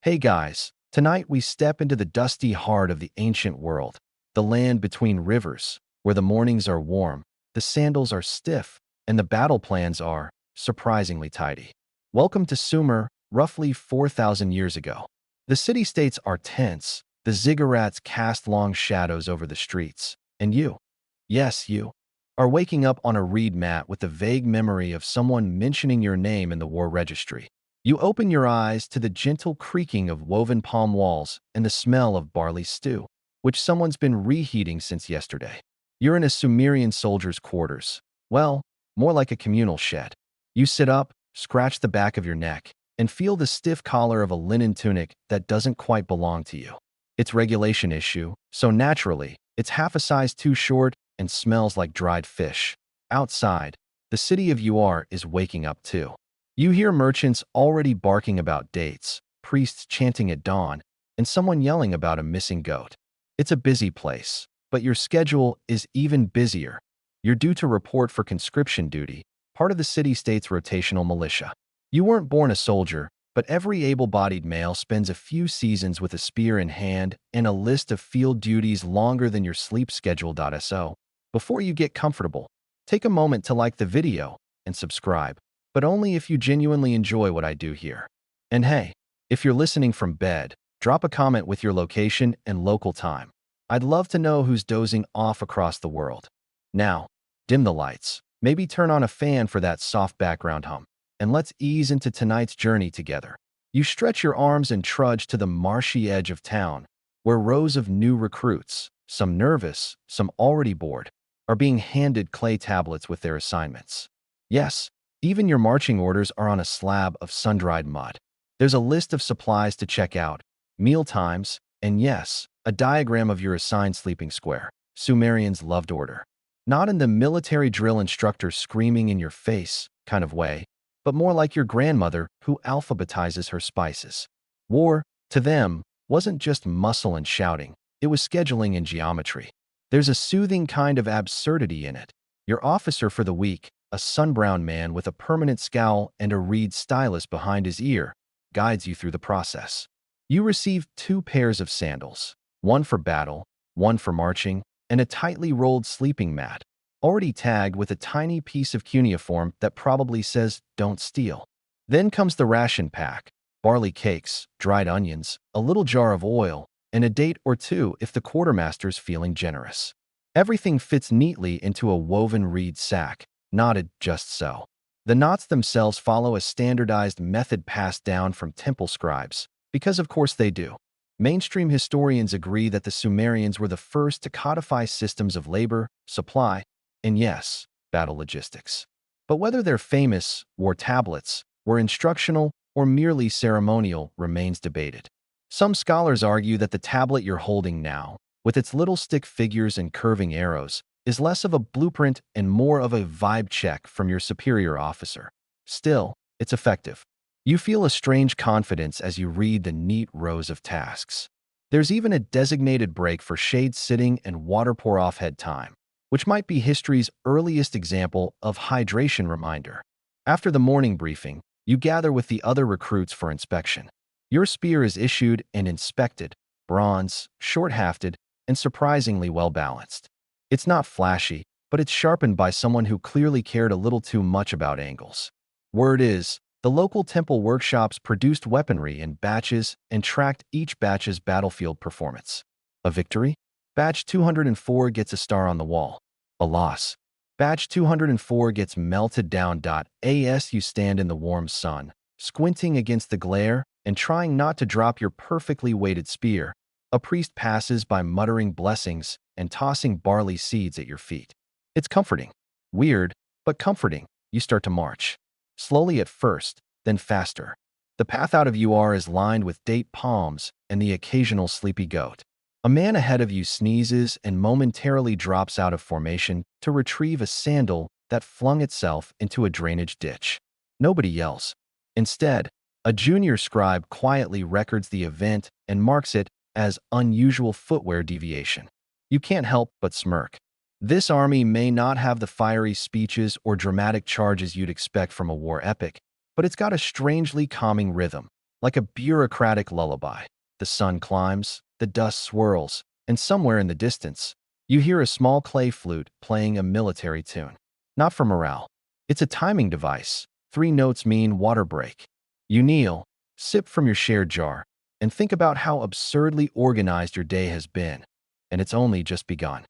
Hey guys, tonight we step into the dusty heart of the ancient world, the land between rivers, where the mornings are warm, the sandals are stiff, and the battle plans are surprisingly tidy. Welcome to Sumer, roughly 4,000 years ago. The city-states are tense, the ziggurats cast long shadows over the streets, and you, yes, you, are waking up on a reed mat with the vague memory of someone mentioning your name in the war registry. You open your eyes to the gentle creaking of woven palm walls and the smell of barley stew, which someone's been reheating since yesterday. You're in a Sumerian soldier's quarters. Well, more like a communal shed. You sit up, scratch the back of your neck, and feel the stiff collar of a linen tunic that doesn't quite belong to you. It's regulation issue, so naturally, it's half a size too short and smells like dried fish. Outside, the city of Uar is waking up too. You hear merchants already barking about dates, priests chanting at dawn, and someone yelling about a missing goat. It's a busy place, but your schedule is even busier. You're due to report for conscription duty, part of the city-state's rotational militia. You weren't born a soldier, but every able-bodied male spends a few seasons with a spear in hand and a list of field duties longer than your sleep schedule. Before you get comfortable, take a moment to like the video and subscribe, but only if you genuinely enjoy what I do here. And hey, if you're listening from bed, drop a comment with your location and local time. I'd love to know who's dozing off across the world. Now, dim the lights, maybe turn on a fan for that soft background hum, and let's ease into tonight's journey together. You stretch your arms and trudge to the marshy edge of town, where rows of new recruits, some nervous, some already bored, are being handed clay tablets with their assignments. Yes, even your marching orders are on a slab of sun-dried mud. There's a list of supplies to check out, meal times, and yes, a diagram of your assigned sleeping square. Sumerians loved order. Not in the military drill instructor screaming in your face kind of way, but more like your grandmother who alphabetizes her spices. War, to them, wasn't just muscle and shouting, it was scheduling and geometry. There's a soothing kind of absurdity in it. Your officer for the week, a sun-browned man with a permanent scowl and a reed stylus behind his ear, guides you through the process. You receive 2 pairs of sandals, one for battle, one for marching, and a tightly rolled sleeping mat, already tagged with a tiny piece of cuneiform that probably says, "Don't steal." Then comes the ration pack, barley cakes, dried onions, a little jar of oil, and a date or two if the quartermaster's feeling generous. Everything fits neatly into a woven reed sack, knotted just so. The knots themselves follow a standardized method passed down from temple scribes, because of course they do. Mainstream historians agree that the Sumerians were the first to codify systems of labor, supply, and yes, battle logistics. But whether their famous war tablets were instructional or merely ceremonial remains debated. Some scholars argue that the tablet you're holding now, with its little stick figures and curving arrows, is less of a blueprint and more of a vibe check from your superior officer. Still, it's effective. You feel a strange confidence as you read the neat rows of tasks. There's even a designated break for shade sitting and water pour-off head time, which might be history's earliest example of hydration reminder. After the morning briefing, you gather with the other recruits for inspection. Your spear is issued and inspected, bronze, short-hafted, and surprisingly well-balanced. It's not flashy, but it's sharpened by someone who clearly cared a little too much about angles. Word is, the local temple workshops produced weaponry in batches and tracked each batch's battlefield performance. A victory? Batch 204 gets a star on the wall. A loss. Batch 204 gets melted down. As you stand in the warm sun, squinting against the glare and trying not to drop your perfectly weighted spear, a priest passes by muttering blessings and tossing barley seeds at your feet. It's comforting. Weird, but comforting. You start to march. Slowly at first, then faster. The path out of Uar is lined with date palms and the occasional sleepy goat. A man ahead of you sneezes and momentarily drops out of formation to retrieve a sandal that flung itself into a drainage ditch. Nobody yells. Instead, a junior scribe quietly records the event and marks it as unusual footwear deviation. You can't help but smirk. This army may not have the fiery speeches or dramatic charges you'd expect from a war epic, but it's got a strangely calming rhythm. Like a bureaucratic lullaby. The sun climbs, the dust swirls, and somewhere in the distance, you hear a small clay flute playing a military tune. Not for morale. It's a timing device. 3 notes mean water break. You kneel, sip from your shared jar, and think about how absurdly organized your day has been. And it's only just begun.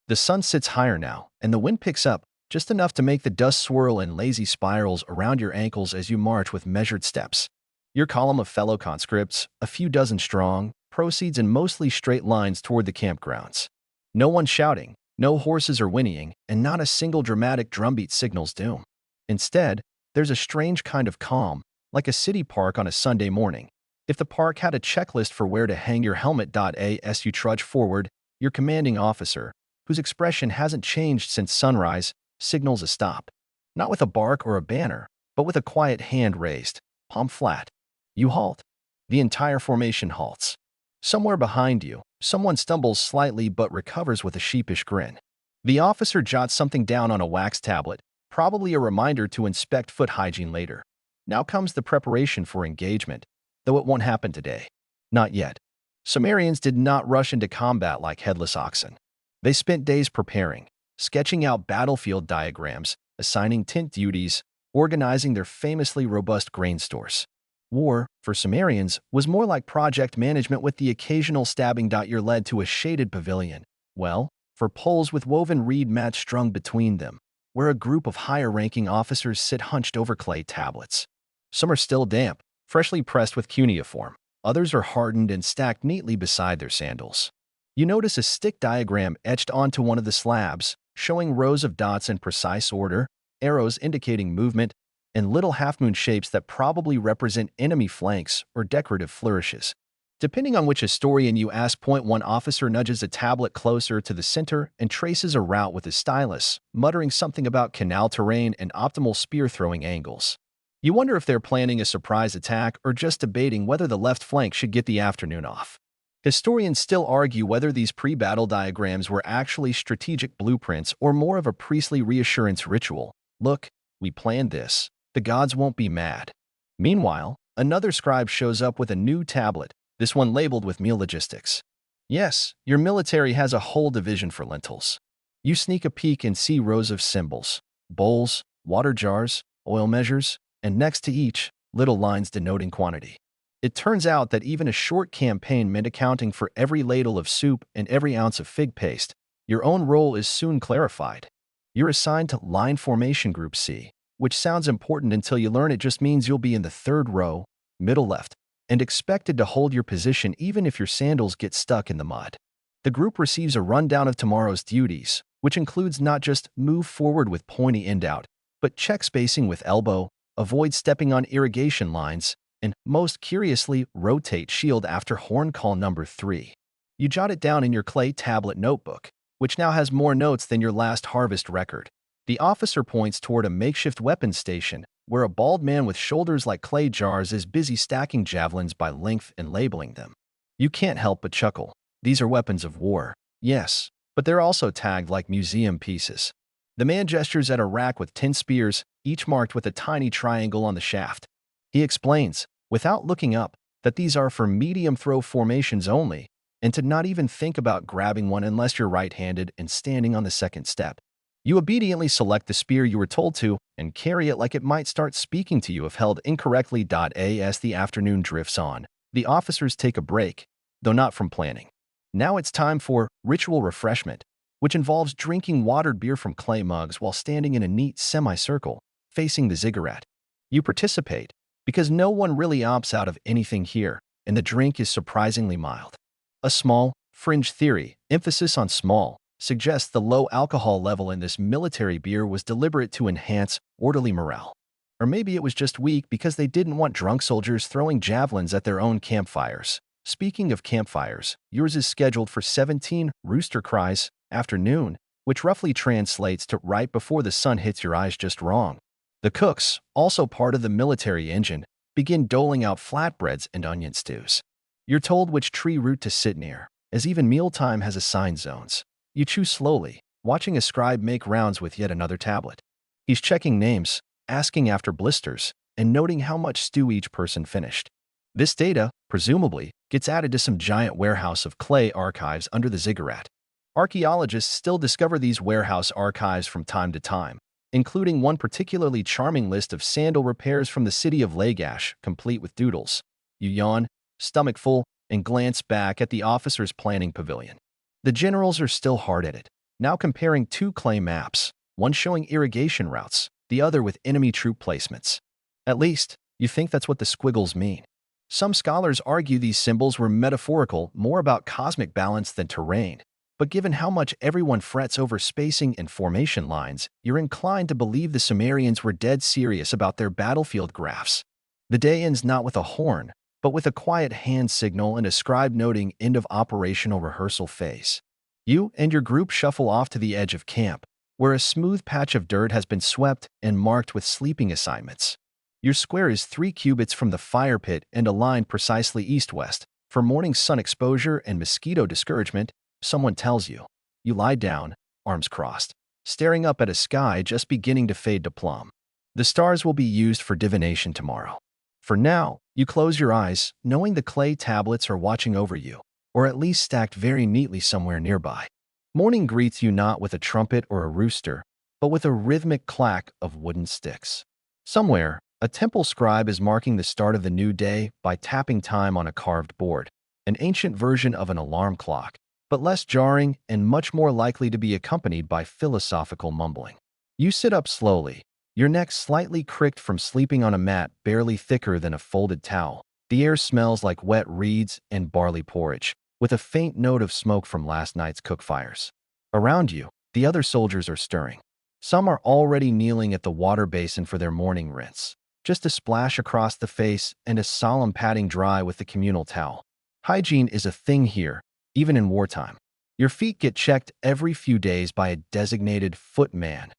The sun sits higher now, and the wind picks up, just enough to make the dust swirl in lazy spirals around your ankles as you march with measured steps. Your column of fellow conscripts, a few dozen strong, proceeds in mostly straight lines toward the campgrounds. No one shouting, no horses are whinnying, and not a single dramatic drumbeat signals doom. Instead, there's a strange kind of calm, like a city park on a Sunday morning. If the park had a checklist for where to hang your helmet, as you trudge forward, your commanding officer, whose expression hasn't changed since sunrise, signals a stop. Not with a bark or a banner, but with a quiet hand raised, palm flat. You halt. The entire formation halts. Somewhere behind you, someone stumbles slightly but recovers with a sheepish grin. The officer jots something down on a wax tablet, probably a reminder to inspect foot hygiene later. Now comes the preparation for engagement, though it won't happen today. Not yet. Sumerians did not rush into combat like headless oxen. They spent days preparing, sketching out battlefield diagrams, assigning tent duties, organizing their famously robust grain stores. War, for Sumerians, was more like project management with the occasional stabbing. You're led to a shaded pavilion. Well, for poles with woven reed mats strung between them, where a group of higher-ranking officers sit hunched over clay tablets. Some are still damp, freshly pressed with cuneiform. Others are hardened and stacked neatly beside their sandals. You notice a stick diagram etched onto one of the slabs, showing rows of dots in precise order, arrows indicating movement, and little half-moon shapes that probably represent enemy flanks or decorative flourishes. Depending on which historian you ask, one officer nudges a tablet closer to the center and traces a route with his stylus, muttering something about canal terrain and optimal spear-throwing angles. You wonder if they're planning a surprise attack or just debating whether the left flank should get the afternoon off. Historians still argue whether these pre-battle diagrams were actually strategic blueprints or more of a priestly reassurance ritual. Look, we planned this. The gods won't be mad. Meanwhile, another scribe shows up with a new tablet, this one labeled with meal logistics. Yes, your military has a whole division for lentils. You sneak a peek and see rows of symbols, bowls, water jars, oil measures, and next to each, little lines denoting quantity. It turns out that even a short campaign meant accounting for every ladle of soup and every ounce of fig paste. Your own role is soon clarified. You're assigned to Line Formation Group C, which sounds important until you learn it just means you'll be in the third row, middle left, and expected to hold your position even if your sandals get stuck in the mud. The group receives a rundown of tomorrow's duties, which includes not just move forward with pointy end out, but check spacing with elbow, avoid stepping on irrigation lines, and, most curiously, rotate shield after horn call number 3. You jot it down in your clay tablet notebook, which now has more notes than your last harvest record. The officer points toward a makeshift weapons station, where a bald man with shoulders like clay jars is busy stacking javelins by length and labeling them. You can't help but chuckle. These are weapons of war. Yes, but they're also tagged like museum pieces. The man gestures at a rack with 10 spears, each marked with a tiny triangle on the shaft. He explains, without looking up, that these are for medium throw formations only, and to not even think about grabbing one unless you're right-handed and standing on the second step. You obediently select the spear you were told to and carry it like it might start speaking to you if held incorrectly. As the afternoon drifts on, the officers take a break, though not from planning. Now it's time for ritual refreshment, which involves drinking watered beer from clay mugs while standing in a neat semicircle, facing the ziggurat. You participate, because no one really opts out of anything here, and the drink is surprisingly mild. A small, fringe theory, emphasis on small, suggests the low alcohol level in this military beer was deliberate to enhance orderly morale. Or maybe it was just weak because they didn't want drunk soldiers throwing javelins at their own campfires. Speaking of campfires, yours is scheduled for 17 rooster cries afternoon, which roughly translates to right before the sun hits your eyes just wrong. The cooks, also part of the military engine, begin doling out flatbreads and onion stews. You're told which tree root to sit near, as even mealtime has assigned zones. You chew slowly, watching a scribe make rounds with yet another tablet. He's checking names, asking after blisters, and noting how much stew each person finished. This data, presumably, gets added to some giant warehouse of clay archives under the ziggurat. Archaeologists still discover these warehouse archives from time to time, including one particularly charming list of sandal repairs from the city of Lagash, complete with doodles. You yawn, stomach full, and glance back at the officers' planning pavilion. The generals are still hard at it, now comparing two clay maps, one showing irrigation routes, the other with enemy troop placements. At least, you think that's what the squiggles mean. Some scholars argue these symbols were metaphorical, more about cosmic balance than terrain. But given how much everyone frets over spacing and formation lines, you're inclined to believe the Sumerians were dead serious about their battlefield graphs. The day ends not with a horn, but with a quiet hand signal and a scribe noting end of operational rehearsal phase. You and your group shuffle off to the edge of camp, where a smooth patch of dirt has been swept and marked with sleeping assignments. Your square is 3 cubits from the fire pit and aligned precisely east-west. For morning sun exposure and mosquito discouragement, someone tells you. You lie down, arms crossed, staring up at a sky just beginning to fade to plum. The stars will be used for divination tomorrow. For now, you close your eyes, knowing the clay tablets are watching over you, or at least stacked very neatly somewhere nearby. Morning greets you not with a trumpet or a rooster, but with a rhythmic clack of wooden sticks. Somewhere, a temple scribe is marking the start of the new day by tapping time on a carved board, an ancient version of an alarm clock, but less jarring and much more likely to be accompanied by philosophical mumbling. You sit up slowly, your neck slightly cricked from sleeping on a mat barely thicker than a folded towel. The air smells like wet reeds and barley porridge, with a faint note of smoke from last night's cook fires. Around you, the other soldiers are stirring. Some are already kneeling at the water basin for their morning rinse, just a splash across the face and a solemn patting dry with the communal towel. Hygiene is a thing here, even in wartime. Your feet get checked every few days by a designated footman.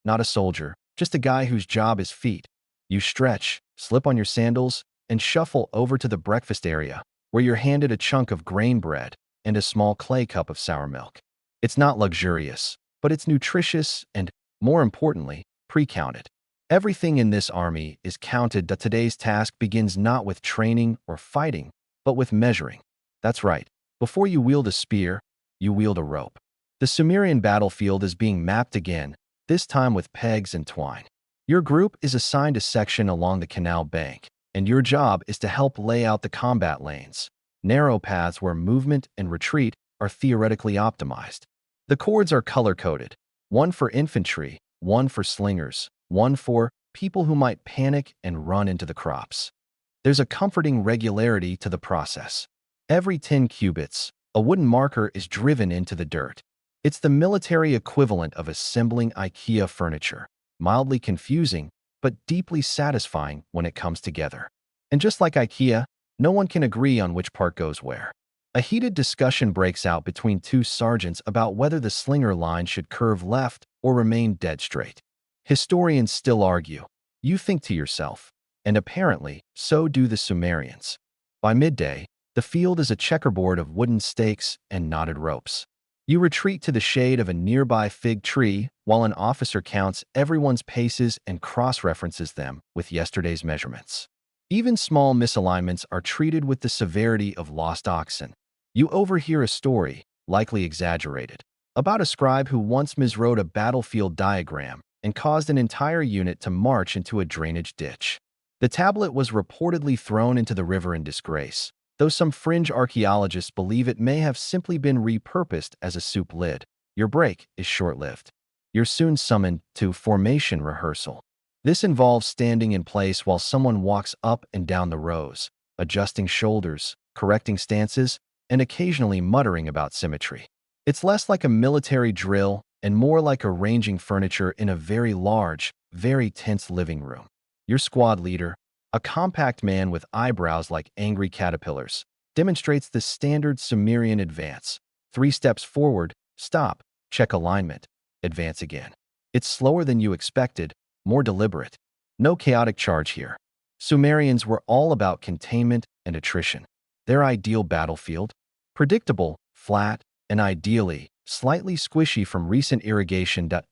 Not a soldier, just a guy whose job is feet. You stretch, slip on your sandals, and shuffle over to the breakfast area, where you're handed a chunk of grain bread and a small clay cup of sour milk. It's not luxurious, but it's nutritious and, more importantly, pre-counted. Everything in this army is counted that today's task begins not with training or fighting, but with measuring. That's right. Before you wield a spear, you wield a rope. The Sumerian battlefield is being mapped again, this time with pegs and twine. Your group is assigned a section along the canal bank, and your job is to help lay out the combat lanes, narrow paths where movement and retreat are theoretically optimized. The cords are color-coded, one for infantry, one for slingers, one for people who might panic and run into the crops. There's a comforting regularity to the process. Every 10 cubits, a wooden marker is driven into the dirt. It's the military equivalent of assembling IKEA furniture, mildly confusing, but deeply satisfying when it comes together. And just like IKEA, no one can agree on which part goes where. A heated discussion breaks out between two sergeants about whether the slinger line should curve left or remain dead straight. Historians still argue. You think to yourself, and apparently, so do the Sumerians. By midday, the field is a checkerboard of wooden stakes and knotted ropes. You retreat to the shade of a nearby fig tree while an officer counts everyone's paces and cross-references them with yesterday's measurements. Even small misalignments are treated with the severity of lost oxen. You overhear a story, likely exaggerated, about a scribe who once miswrote a battlefield diagram and caused an entire unit to march into a drainage ditch. The tablet was reportedly thrown into the river in disgrace, though some fringe archaeologists believe it may have simply been repurposed as a soup lid. Your break is short-lived. You're soon summoned to formation rehearsal. This involves standing in place while someone walks up and down the rows, adjusting shoulders, correcting stances, and occasionally muttering about symmetry. It's less like a military drill and more like arranging furniture in a very large, very tense living room. Your squad leader, a compact man with eyebrows like angry caterpillars, demonstrates the standard Sumerian advance. 3 steps forward, stop, check alignment, advance again. It's slower than you expected, more deliberate. No chaotic charge here. Sumerians were all about containment and attrition. Their ideal battlefield? Predictable, flat, and ideally, slightly squishy from recent irrigation. At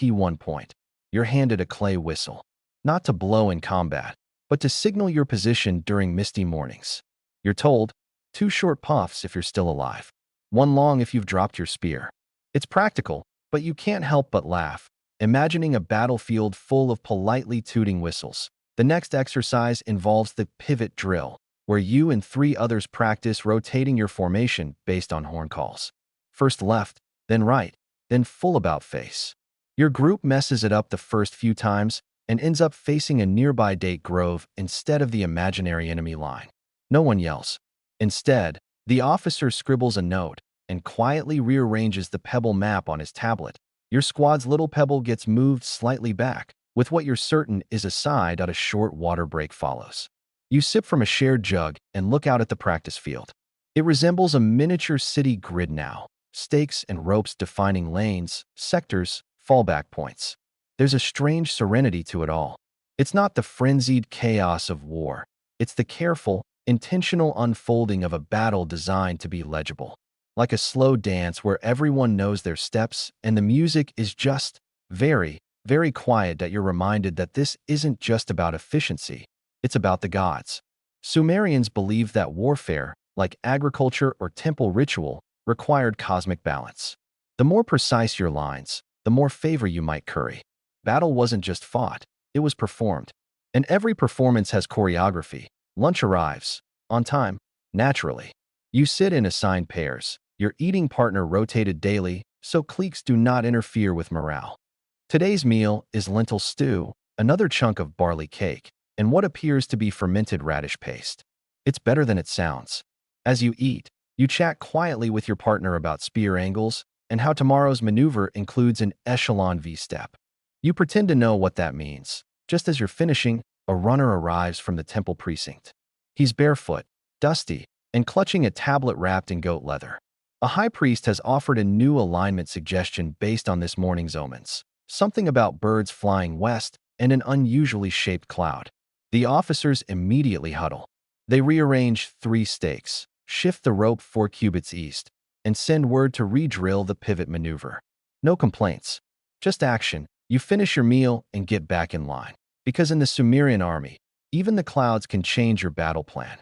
one point, you're handed a clay whistle. Not to blow in combat, but to signal your position during misty mornings. You're told, 2 short puffs if you're still alive, 1 long if you've dropped your spear. It's practical, but you can't help but laugh, imagining a battlefield full of politely tooting whistles. The next exercise involves the pivot drill, where you and 3 others practice rotating your formation based on horn calls. First left, then right, then full about face. Your group messes it up the first few times and ends up facing a nearby date grove instead of the imaginary enemy line. No one yells. Instead, the officer scribbles a note and quietly rearranges the pebble map on his tablet. Your squad's little pebble gets moved slightly back, with what you're certain is a side out a short water break follows. You sip from a shared jug and look out at the practice field. It resembles a miniature city grid now, stakes and ropes defining lanes, sectors, fallback points. There's a strange serenity to it all. It's not the frenzied chaos of war. It's the careful, intentional unfolding of a battle designed to be legible. Like a slow dance where everyone knows their steps and the music is just very, very quiet, that you're reminded that this isn't just about efficiency. It's about the gods. Sumerians believed that warfare, like agriculture or temple ritual, required cosmic balance. The more precise your lines, the more favor you might curry. Battle wasn't just fought, it was performed. And every performance has choreography. Lunch arrives, on time, naturally. You sit in assigned pairs, your eating partner rotated daily, so cliques do not interfere with morale. Today's meal is lentil stew, another chunk of barley cake, and what appears to be fermented radish paste. It's better than it sounds. As you eat, you chat quietly with your partner about spear angles and how tomorrow's maneuver includes an echelon V-step. You pretend to know what that means. Just as you're finishing, a runner arrives from the temple precinct. He's barefoot, dusty, and clutching a tablet wrapped in goat leather. A high priest has offered a new alignment suggestion based on this morning's omens. Something about birds flying west and an unusually shaped cloud. The officers immediately huddle. They rearrange 3 stakes, shift the rope 4 cubits east, and send word to re-drill the pivot maneuver. No complaints, just action. You finish your meal and get back in line. Because in the Sumerian army, even the clouds can change your battle plan.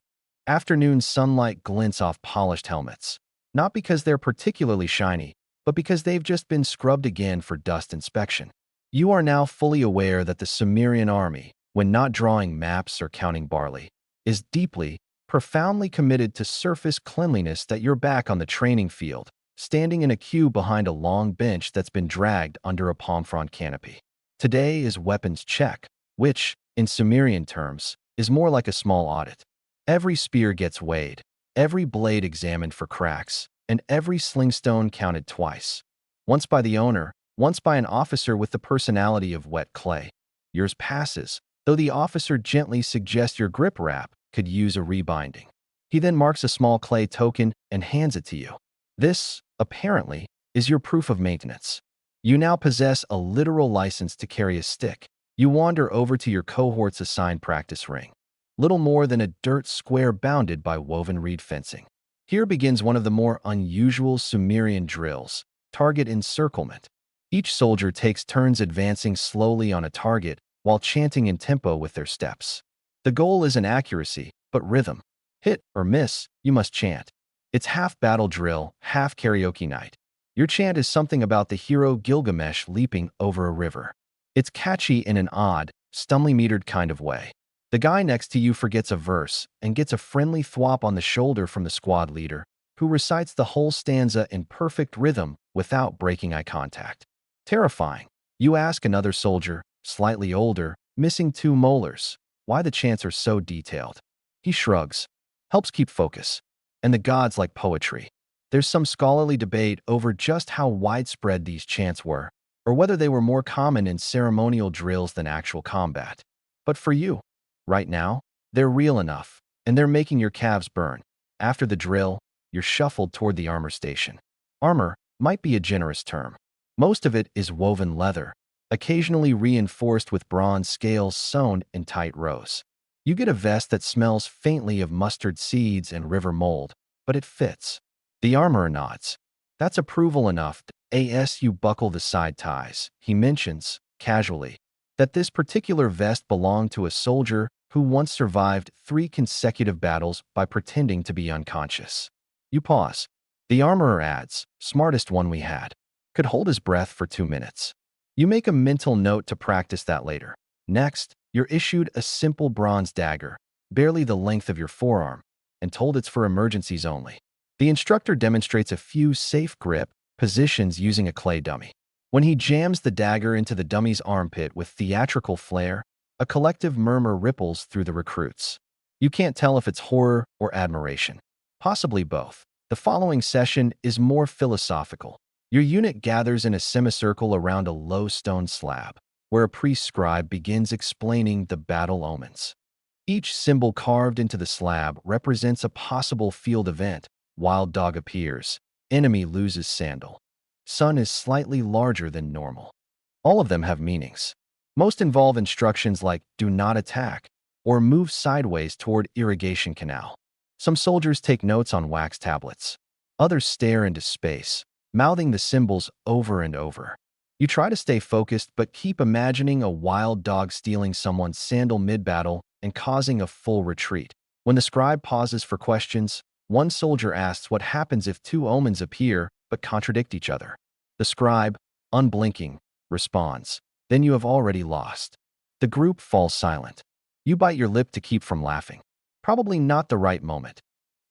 Afternoon sunlight glints off polished helmets, not because they're particularly shiny, but because they've just been scrubbed again for dust inspection. You are now fully aware that the Sumerian army, when not drawing maps or counting barley, is deeply, profoundly committed to surface cleanliness. That you're back on the training field, standing in a queue behind a long bench that's been dragged under a palm frond canopy. Today is weapons check, which, in Sumerian terms, is more like a small audit. Every spear gets weighed, every blade examined for cracks, and every slingstone counted twice. Once by the owner, once by an officer with the personality of wet clay. Yours passes, though the officer gently suggests your grip wrap could use a rebinding. He then marks a small clay token and hands it to you. This, apparently, is your proof of maintenance. You now possess a literal license to carry a stick. You wander over to your cohort's assigned practice ring. Little more than a dirt square bounded by woven reed fencing. Here begins one of the more unusual Sumerian drills, target encirclement. Each soldier takes turns advancing slowly on a target while chanting in tempo with their steps. The goal isn't accuracy, but rhythm. Hit or miss, you must chant. It's half battle drill, half karaoke night. Your chant is something about the hero Gilgamesh leaping over a river. It's catchy in an odd, stumbly metered kind of way. The guy next to you forgets a verse and gets a friendly thwop on the shoulder from the squad leader, who recites the whole stanza in perfect rhythm without breaking eye contact. Terrifying. You ask another soldier, slightly older, missing 2 molars, why the chants are so detailed. He shrugs, helps keep focus. And the gods like poetry. There's some scholarly debate over just how widespread these chants were, or whether they were more common in ceremonial drills than actual combat. But for you, right now, they're real enough, and they're making your calves burn. After the drill, you're shuffled toward the armor station. Armor might be a generous term. Most of it is woven leather, occasionally reinforced with bronze scales sewn in tight rows. You get a vest that smells faintly of mustard seeds and river mold, but it fits. The armorer nods. That's approval enough. As you buckle the side ties, he mentions, casually, that this particular vest belonged to a soldier who once survived 3 consecutive battles by pretending to be unconscious. You pause. The armorer adds, "Smartest one we had. Could hold his breath for 2 minutes." You make a mental note to practice that later. Next, you're issued a simple bronze dagger, barely the length of your forearm, and told it's for emergencies only. The instructor demonstrates a few safe grip positions using a clay dummy. When he jams the dagger into the dummy's armpit with theatrical flair, a collective murmur ripples through the recruits. You can't tell if it's horror or admiration. Possibly both. The following session is more philosophical. Your unit gathers in a semicircle around a low stone slab, where a priest scribe begins explaining the battle omens. Each symbol carved into the slab represents a possible field event. Wild dog appears. Enemy loses sandal. Sun is slightly larger than normal. All of them have meanings. Most involve instructions like "do not attack" or "move sideways toward irrigation canal." Some soldiers take notes on wax tablets. Others stare into space, mouthing the symbols over and over. You try to stay focused but keep imagining a wild dog stealing someone's sandal mid-battle and causing a full retreat. When the scribe pauses for questions, one soldier asks what happens if 2 omens appear but contradict each other. The scribe, unblinking, responds, "Then you have already lost." The group falls silent. You bite your lip to keep from laughing. Probably not the right moment.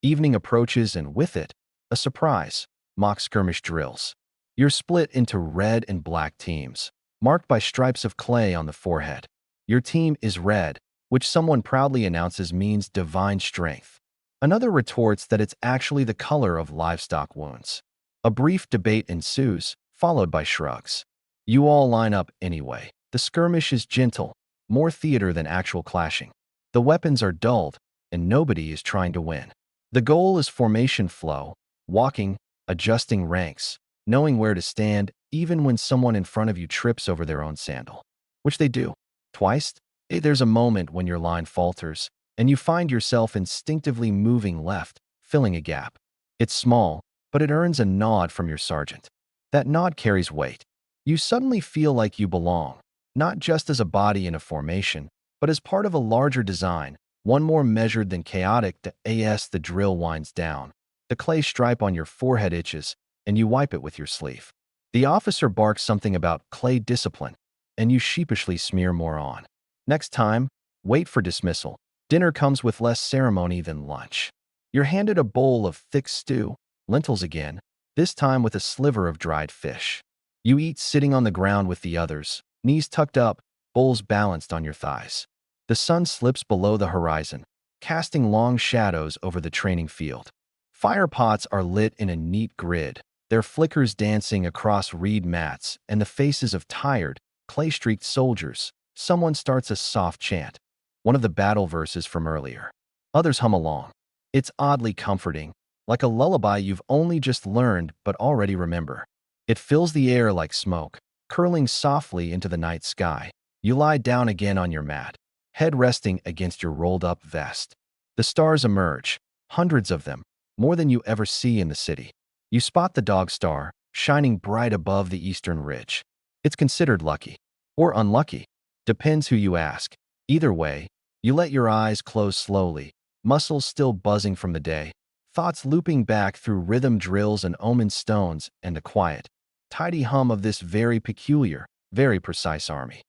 Evening approaches and with it, a surprise: mock skirmish drills. You're split into red and black teams, marked by stripes of clay on the forehead. Your team is red, which someone proudly announces means divine strength. Another retorts that it's actually the color of livestock wounds. A brief debate ensues, followed by shrugs. You all line up anyway. The skirmish is gentle, more theater than actual clashing. The weapons are dulled, and nobody is trying to win. The goal is formation flow, walking, adjusting ranks, knowing where to stand even when someone in front of you trips over their own sandal. Which they do. Twice. There's a moment when your line falters, and you find yourself instinctively moving left, filling a gap. It's small, but it earns a nod from your sergeant. That nod carries weight. You suddenly feel like you belong, not just as a body in a formation, but as part of a larger design, one more measured than chaotic. The drill winds down. The clay stripe on your forehead itches, and you wipe it with your sleeve. The officer barks something about clay discipline, and you sheepishly smear more on. Next time, wait for dismissal. Dinner comes with less ceremony than lunch. You're handed a bowl of thick stew, lentils again, this time with a sliver of dried fish. You eat sitting on the ground with the others, knees tucked up, bowls balanced on your thighs. The sun slips below the horizon, casting long shadows over the training field. Fire pots are lit in a neat grid, their flickers dancing across reed mats and the faces of tired, clay-streaked soldiers. Someone starts a soft chant, one of the battle verses from earlier. Others hum along. It's oddly comforting, like a lullaby you've only just learned but already remember. It fills the air like smoke, curling softly into the night sky. You lie down again on your mat, head resting against your rolled-up vest. The stars emerge, hundreds of them, more than you ever see in the city. You spot the dog star, shining bright above the eastern ridge. It's considered lucky. Or unlucky. Depends who you ask. Either way, you let your eyes close slowly, muscles still buzzing from the day, thoughts looping back through rhythm drills and omen stones and the quiet, tidy hum of this very peculiar, very precise army.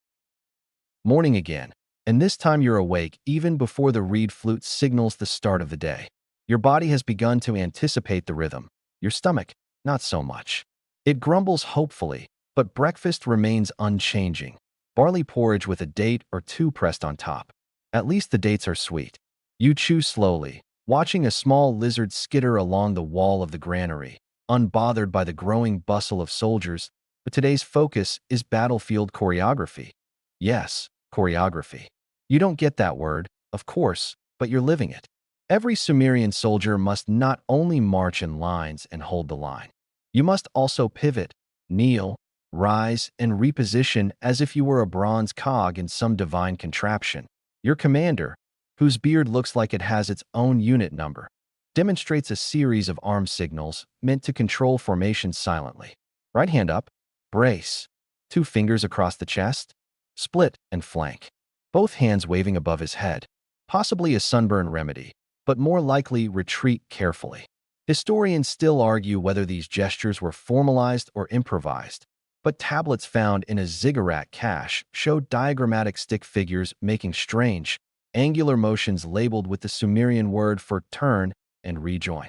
Morning again, and this time you're awake even before the reed flute signals the start of the day. Your body has begun to anticipate the rhythm. Your stomach, not so much. It grumbles hopefully, but breakfast remains unchanging. Barley porridge with a date or 2 pressed on top. At least the dates are sweet. You chew slowly, watching a small lizard skitter along the wall of the granary, unbothered by the growing bustle of soldiers, but today's focus is battlefield choreography. Yes, choreography. You don't get that word, of course, but you're living it. Every Sumerian soldier must not only march in lines and hold the line. You must also pivot, kneel, rise, and reposition as if you were a bronze cog in some divine contraption. Your commander, whose beard looks like it has its own unit number, demonstrates a series of arm signals meant to control formation silently. Right hand up, brace. 2 fingers across the chest, split and flank. Both hands waving above his head. possibly a sunburn remedy, but more likely retreat carefully. Historians still argue whether these gestures were formalized or improvised, but tablets found in a ziggurat cache show diagrammatic stick figures making strange, angular motions labeled with the Sumerian word for turn and rejoin.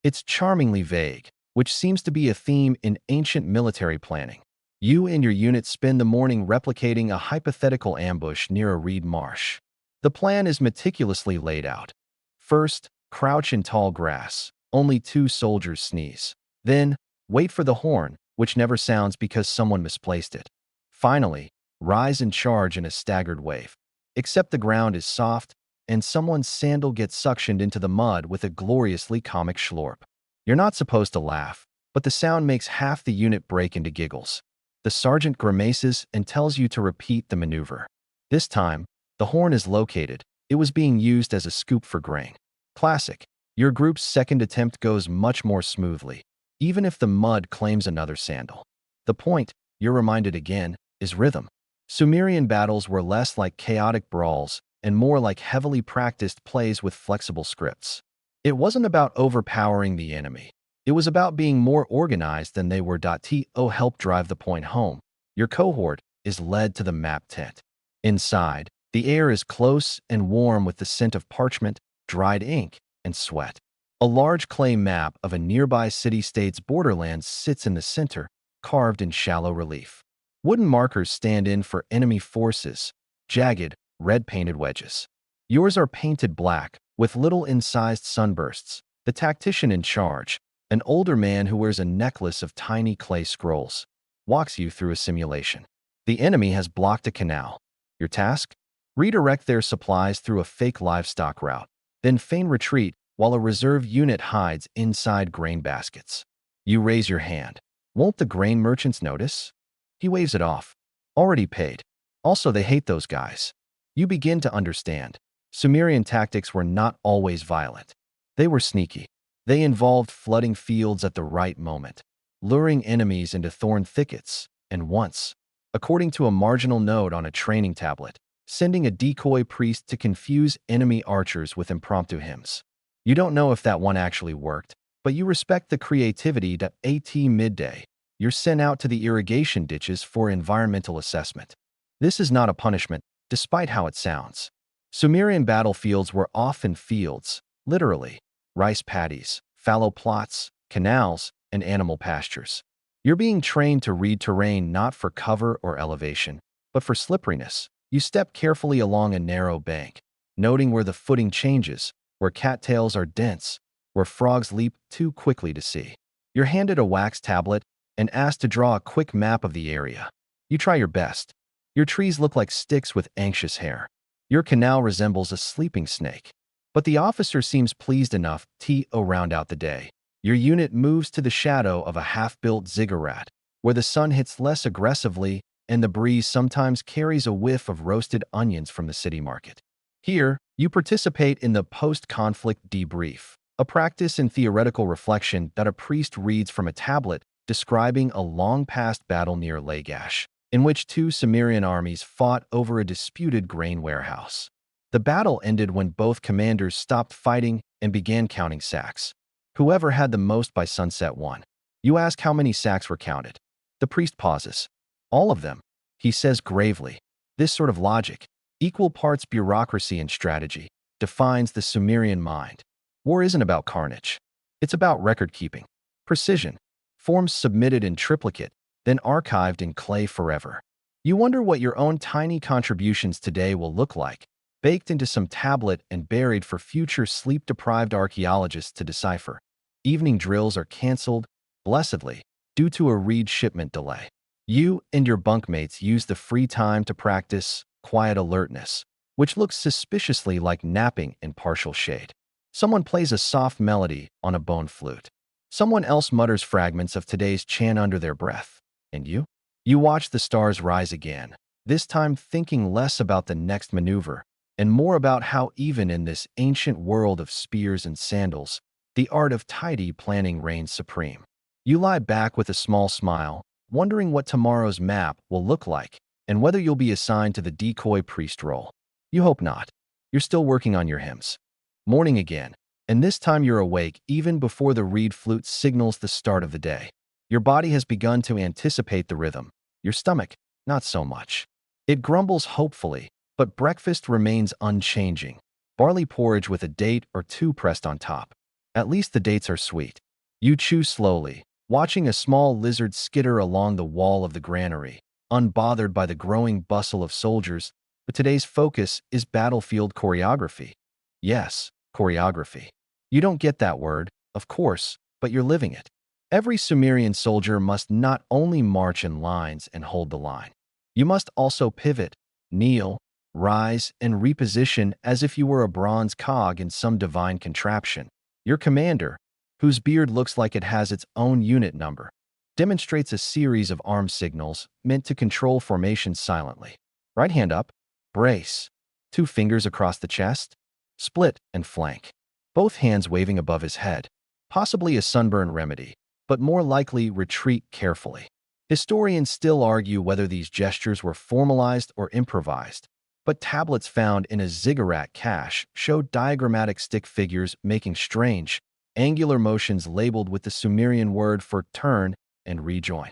It's charmingly vague, which seems to be a theme in ancient military planning. You and your unit spend the morning replicating a hypothetical ambush near a reed marsh. The plan is meticulously laid out. First, crouch in tall grass. Only 2 soldiers sneeze. Then, wait for the horn, which never sounds because someone misplaced it. Finally, rise and charge in a staggered wave. Except the ground is soft, and someone's sandal gets suctioned into the mud with a gloriously comic schlorp. You're not supposed to laugh, but the sound makes half the unit break into giggles. The sergeant grimaces and tells you to repeat the maneuver. This time, the horn is located. It was being used as a scoop for grain. Classic. Your group's second attempt goes much more smoothly, even if the mud claims another sandal. The point, you're reminded again, is rhythm. Sumerian battles were less like chaotic brawls and more like heavily practiced plays with flexible scripts. It wasn't about overpowering the enemy. It was about being more organized than they were. To help drive the point home, your cohort is led to the map tent. Inside, the air is close and warm with the scent of parchment, dried ink, and sweat. A large clay map of a nearby city-state's borderlands sits in the center, carved in shallow relief. Wooden markers stand in for enemy forces, jagged, red-painted wedges. Yours are painted black, with little incised sunbursts. The tactician in charge, an older man who wears a necklace of tiny clay scrolls, walks you through a simulation. The enemy has blocked a canal. Your task? Redirect their supplies through a fake livestock route, then feign retreat while a reserve unit hides inside grain baskets. You raise your hand. Won't the grain merchants notice? He waves it off. Already paid. Also, they hate those guys. You begin to understand. Sumerian tactics were not always violent. They were sneaky. They involved flooding fields at the right moment, luring enemies into thorn thickets, and once, according to a marginal note on a training tablet, sending a decoy priest to confuse enemy archers with impromptu hymns. You don't know if that one actually worked, but you respect the creativity. At midday, you're sent out to the irrigation ditches for environmental assessment. This is not a punishment, despite how it sounds. Sumerian battlefields were often fields, literally, rice paddies, fallow plots, canals, and animal pastures. You're being trained to read terrain not for cover or elevation, but for slipperiness. You step carefully along a narrow bank, noting where the footing changes, where cattails are dense, where frogs leap too quickly to see. You're handed a wax tablet and asked to draw a quick map of the area. You try your best. Your trees look like sticks with anxious hair. Your canal resembles a sleeping snake. But the officer seems pleased enough to round out the day. Your unit moves to the shadow of a half-built ziggurat, where the sun hits less aggressively and the breeze sometimes carries a whiff of roasted onions from the city market. Here, you participate in the post-conflict debrief, a practice in theoretical reflection that a priest reads from a tablet describing a long-past battle near Lagash, in which 2 Sumerian armies fought over a disputed grain warehouse. The battle ended when both commanders stopped fighting and began counting sacks. Whoever had the most by sunset won. You ask how many sacks were counted. The priest pauses. All of them, he says gravely. This sort of logic, equal parts bureaucracy and strategy, defines the Sumerian mind. War isn't about carnage. It's about record-keeping. Precision. Forms submitted in triplicate, then archived in clay forever. You wonder what your own tiny contributions today will look like, baked into some tablet and buried for future sleep-deprived archaeologists to decipher. Evening drills are canceled, blessedly, due to a reed shipment delay. You and your bunkmates use the free time to practice quiet alertness, which looks suspiciously like napping in partial shade. Someone plays a soft melody on a bone flute. Someone else mutters fragments of today's chant under their breath. And you? You watch the stars rise again, this time thinking less about the next maneuver and more about how even in this ancient world of spears and sandals, the art of tidy planning reigns supreme. You lie back with a small smile, wondering what tomorrow's map will look like and whether you'll be assigned to the decoy priest role. You hope not. You're still working on your hymns. Morning again, and this time you're awake even before the reed flute signals the start of the day. Your body has begun to anticipate the rhythm. Your stomach, not so much. It grumbles hopefully, but breakfast remains unchanging. Barley porridge with a date or two pressed on top. At least the dates are sweet. You chew slowly, watching a small lizard skitter along the wall of the granary, unbothered by the growing bustle of soldiers, but today's focus is battlefield choreography. Yes, choreography. You don't get that word, of course, but you're living it. Every Sumerian soldier must not only march in lines and hold the line. You must also pivot, kneel, rise, and reposition as if you were a bronze cog in some divine contraption. Your commander, whose beard looks like it has its own unit number, demonstrates a series of arm signals meant to control formation silently. Right hand up, brace. Two fingers across the chest, split and flank. Both hands waving above his head. Possibly a sunburn remedy, but more likely retreat carefully. Historians still argue whether these gestures were formalized or improvised, but tablets found in a ziggurat cache show diagrammatic stick figures making strange, angular motions labeled with the Sumerian word for turn and rejoin.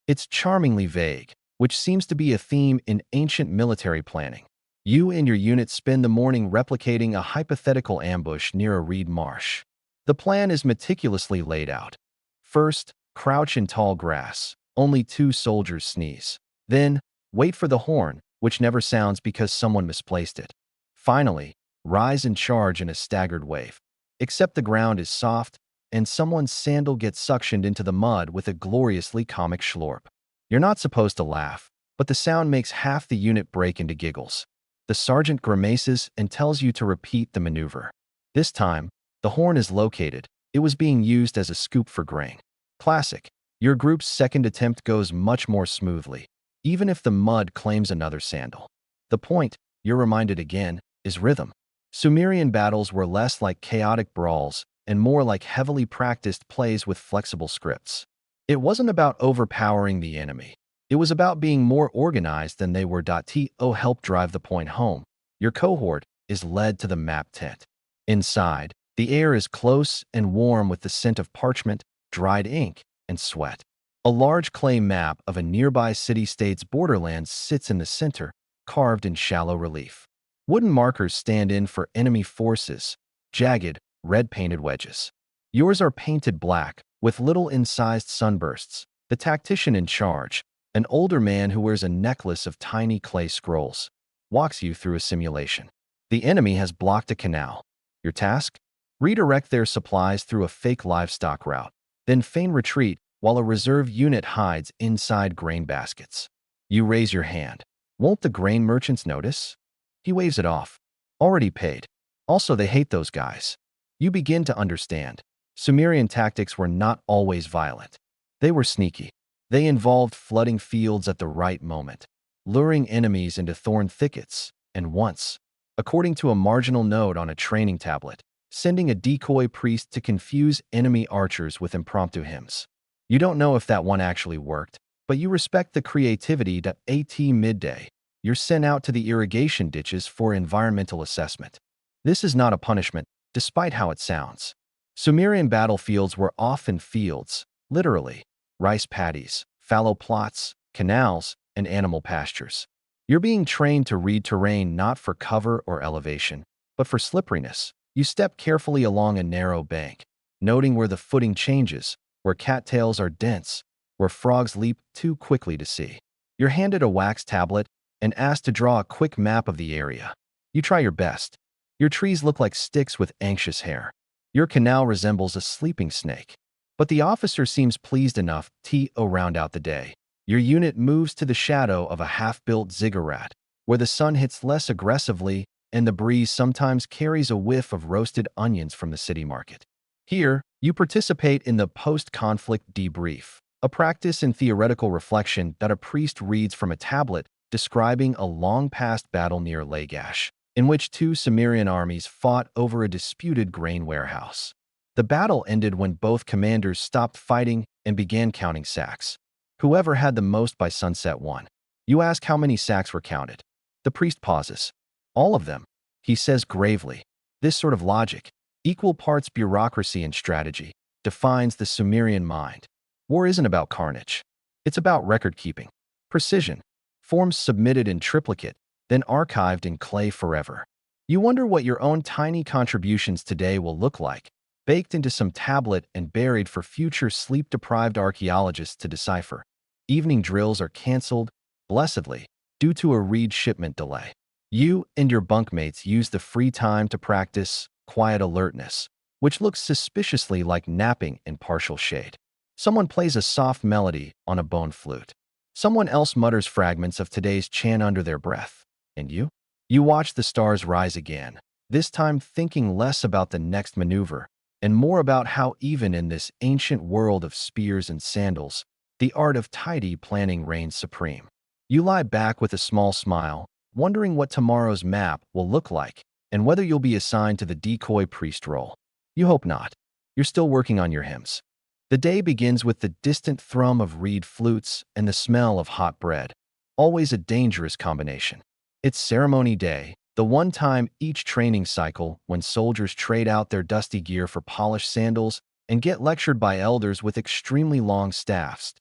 It's charmingly vague, which seems to be a theme in ancient military planning. You and your unit spend the morning replicating a hypothetical ambush near a reed marsh. The plan is meticulously laid out. First, crouch in tall grass. Only 2 soldiers sneeze. Then, wait for the horn, which never sounds because someone misplaced it. Finally, rise and charge in a staggered wave. Except the ground is soft, and someone's sandal gets suctioned into the mud with a gloriously comic schlorp. You're not supposed to laugh, but the sound makes half the unit break into giggles. The sergeant grimaces and tells you to repeat the maneuver. This time, the horn is located. It was being used as a scoop for grain. Classic. Your group's second attempt goes much more smoothly, even if the mud claims another sandal. The point, you're reminded again, is rhythm. Sumerian battles were less like chaotic brawls and more like heavily practiced plays with flexible scripts. It wasn't about overpowering the enemy. It was about being more organized than they were. To help drive the point home, your cohort is led to the map tent. Inside, the air is close and warm with the scent of parchment, dried ink, and sweat. A large clay map of a nearby city-state's borderlands sits in the center, carved in shallow relief. Wooden markers stand in for enemy forces, jagged, red-painted wedges. Yours are painted black, with little incised sunbursts. The tactician in charge, an older man who wears a necklace of tiny clay scrolls, walks you through a simulation. The enemy has blocked a canal. Your task? Redirect their supplies through a fake livestock route, then feign retreat while a reserve unit hides inside grain baskets. You raise your hand. Won't the grain merchants notice? He waves it off. Already paid. Also, they hate those guys. You begin to understand. Sumerian tactics were not always violent. They were sneaky. They involved flooding fields at the right moment, luring enemies into thorn thickets, and once, according to a marginal note on a training tablet, sending a decoy priest to confuse enemy archers with impromptu hymns. You don't know if that one actually worked, but you respect the creativity. At midday, you're sent out to the irrigation ditches for environmental assessment. This is not a punishment, despite how it sounds. Sumerian battlefields were often fields, literally, rice paddies, fallow plots, canals, and animal pastures. You're being trained to read terrain not for cover or elevation, but for slipperiness. You step carefully along a narrow bank, noting where the footing changes, where cattails are dense, where frogs leap too quickly to see. You're handed a wax tablet and asked to draw a quick map of the area. You try your best. Your trees look like sticks with anxious hair. Your canal resembles a sleeping snake. But the officer seems pleased enough to round out the day. Your unit moves to the shadow of a half-built ziggurat, where the sun hits less aggressively and the breeze sometimes carries a whiff of roasted onions from the city market. Here, you participate in the post-conflict debrief, a practice in theoretical reflection that a priest reads from a tablet describing a long-past battle near Lagash, in which 2 Sumerian armies fought over a disputed grain warehouse. The battle ended when both commanders stopped fighting and began counting sacks. Whoever had the most by sunset won. You ask how many sacks were counted. The priest pauses. All of them. He says gravely. This sort of logic, equal parts bureaucracy and strategy, defines the Sumerian mind. War isn't about carnage. It's about record-keeping, precision, forms submitted in triplicate, then archived in clay forever. You wonder what your own tiny contributions today will look like, baked into some tablet and buried for future sleep-deprived archaeologists to decipher. Evening drills are canceled, blessedly, due to a reed shipment delay. You and your bunkmates use the free time to practice quiet alertness, which looks suspiciously like napping in partial shade. Someone plays a soft melody on a bone flute. Someone else mutters fragments of today's chant under their breath. And you? You watch the stars rise again, this time thinking less about the next maneuver and more about how even in this ancient world of spears and sandals, the art of tidy planning reigns supreme. You lie back with a small smile, wondering what tomorrow's map will look like and whether you'll be assigned to the decoy priest role. You hope not. You're still working on your hymns. The day begins with the distant thrum of reed flutes and the smell of hot bread, always a dangerous combination. It's ceremony day, the one time each training cycle when soldiers trade out their dusty gear for polished sandals and get lectured by elders with extremely long staffs.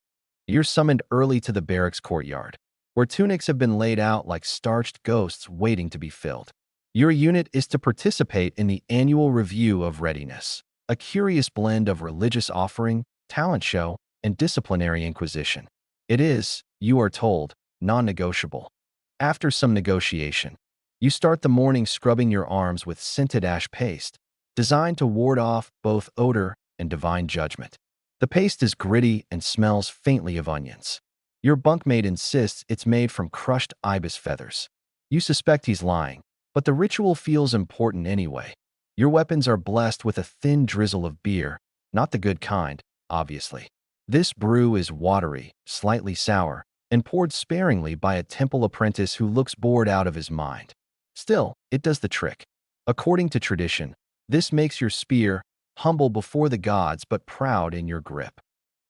You're summoned early to the barracks courtyard, where tunics have been laid out like starched ghosts waiting to be filled. Your unit is to participate in the annual review of readiness, a curious blend of religious offering, talent show, and disciplinary inquisition. It is, you are told, non-negotiable. After some negotiation, you start the morning scrubbing your arms with scented ash paste, designed to ward off both odor and divine judgment. The paste is gritty and smells faintly of onions. Your bunkmate insists it's made from crushed ibis feathers. You suspect he's lying, but the ritual feels important anyway. Your weapons are blessed with a thin drizzle of beer, not the good kind, obviously. This brew is watery, slightly sour, and poured sparingly by a temple apprentice who looks bored out of his mind. Still, it does the trick. According to tradition, this makes your spear humble before the gods but proud in your grip.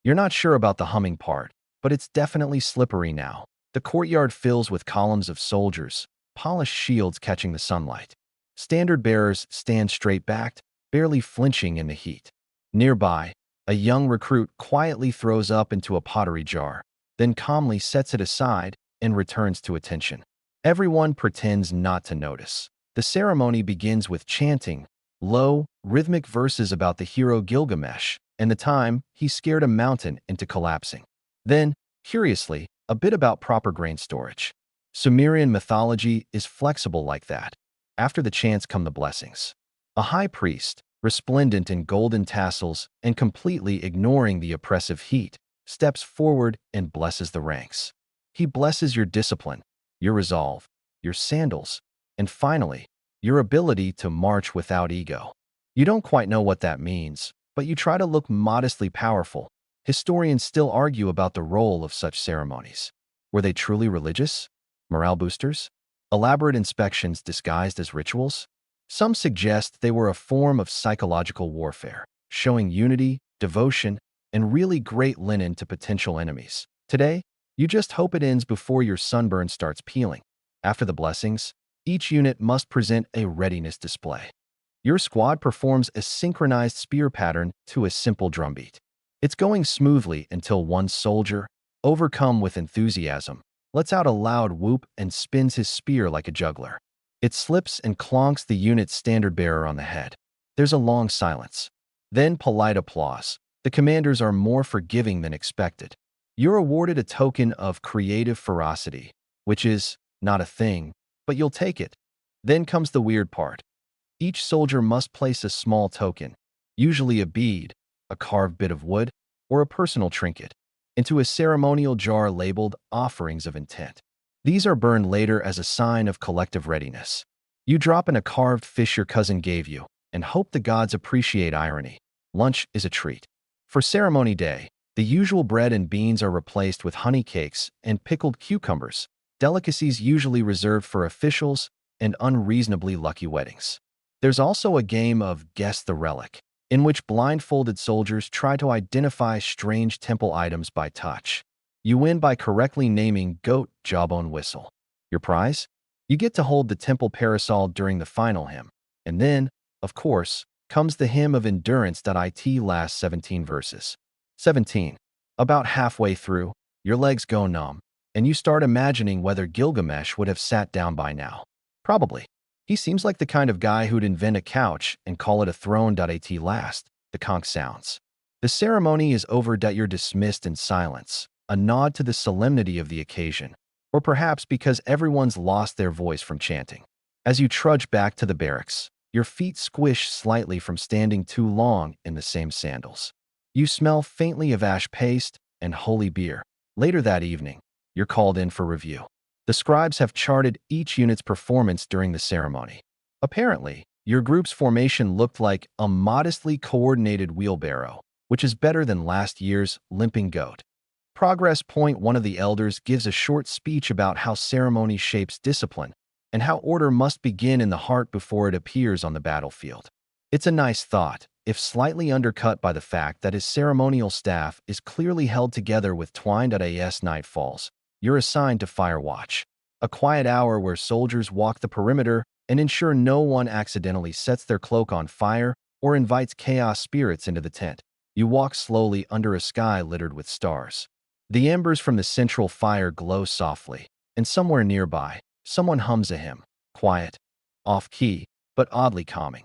You're not sure about the humming part, but it's definitely slippery now. The courtyard fills with columns of soldiers, polished shields catching the sunlight. Standard bearers stand straight-backed, barely flinching in the heat. Nearby, a young recruit quietly throws up into a pottery jar, then calmly sets it aside and returns to attention. Everyone pretends not to notice. The ceremony begins with chanting, low, rhythmic verses about the hero Gilgamesh and the time he scared a mountain into collapsing. Then, curiously, a bit about proper grain storage. Sumerian mythology is flexible like that. After the chants come the blessings. A high priest, resplendent in golden tassels and completely ignoring the oppressive heat, steps forward and blesses the ranks. He blesses your discipline, your resolve, your sandals, and finally, your ability to march without ego. You don't quite know what that means, but you try to look modestly powerful. Historians still argue about the role of such ceremonies. Were they truly religious? Morale boosters? Elaborate inspections disguised as rituals? Some suggest they were a form of psychological warfare, showing unity, devotion, and really great linen to potential enemies. Today, you just hope it ends before your sunburn starts peeling. After the blessings, each unit must present a readiness display. Your squad performs a synchronized spear pattern to a simple drumbeat. It's going smoothly until one soldier, overcome with enthusiasm, lets out a loud whoop and spins his spear like a juggler. It slips and clonks the unit's standard bearer on the head. There's a long silence. Then polite applause. The commanders are more forgiving than expected. You're awarded a token of creative ferocity, which is not a thing, but you'll take it. Then comes the weird part. Each soldier must place a small token, usually a bead, a carved bit of wood, or a personal trinket, into a ceremonial jar labeled Offerings of Intent. These are burned later as a sign of collective readiness. You drop in a carved fish your cousin gave you and hope the gods appreciate irony. Lunch is a treat. For ceremony day, the usual bread and beans are replaced with honey cakes and pickled cucumbers, delicacies usually reserved for officials and unreasonably lucky weddings. There's also a game of Guess the Relic, in which blindfolded soldiers try to identify strange temple items by touch. You win by correctly naming goat jawbone whistle. Your prize? You get to hold the temple parasol during the final hymn. And then, of course, comes the hymn of endurance.it last 17 verses. 17. About halfway through, your legs go numb, and you start imagining whether Gilgamesh would have sat down by now. Probably. He seems like the kind of guy who'd invent a couch and call it a throne.at last, the conch sounds. The ceremony is over. You're dismissed in silence, a nod to the solemnity of the occasion, or perhaps because everyone's lost their voice from chanting. As you trudge back to the barracks, your feet squish slightly from standing too long in the same sandals. You smell faintly of ash paste and holy beer. Later that evening, you're called in for review. The scribes have charted each unit's performance during the ceremony. Apparently, your group's formation looked like a modestly coordinated wheelbarrow, which is better than last year's limping goat. Progress point: one of the elders gives a short speech about how ceremony shapes discipline and how order must begin in the heart before it appears on the battlefield. It's a nice thought, if slightly undercut by the fact that his ceremonial staff is clearly held together with twine. As night falls, you're assigned to fire watch, a quiet hour where soldiers walk the perimeter and ensure no one accidentally sets their cloak on fire or invites chaos spirits into the tent. You walk slowly under a sky littered with stars. The embers from the central fire glow softly, and somewhere nearby, someone hums a hymn, quiet, off-key, but oddly calming.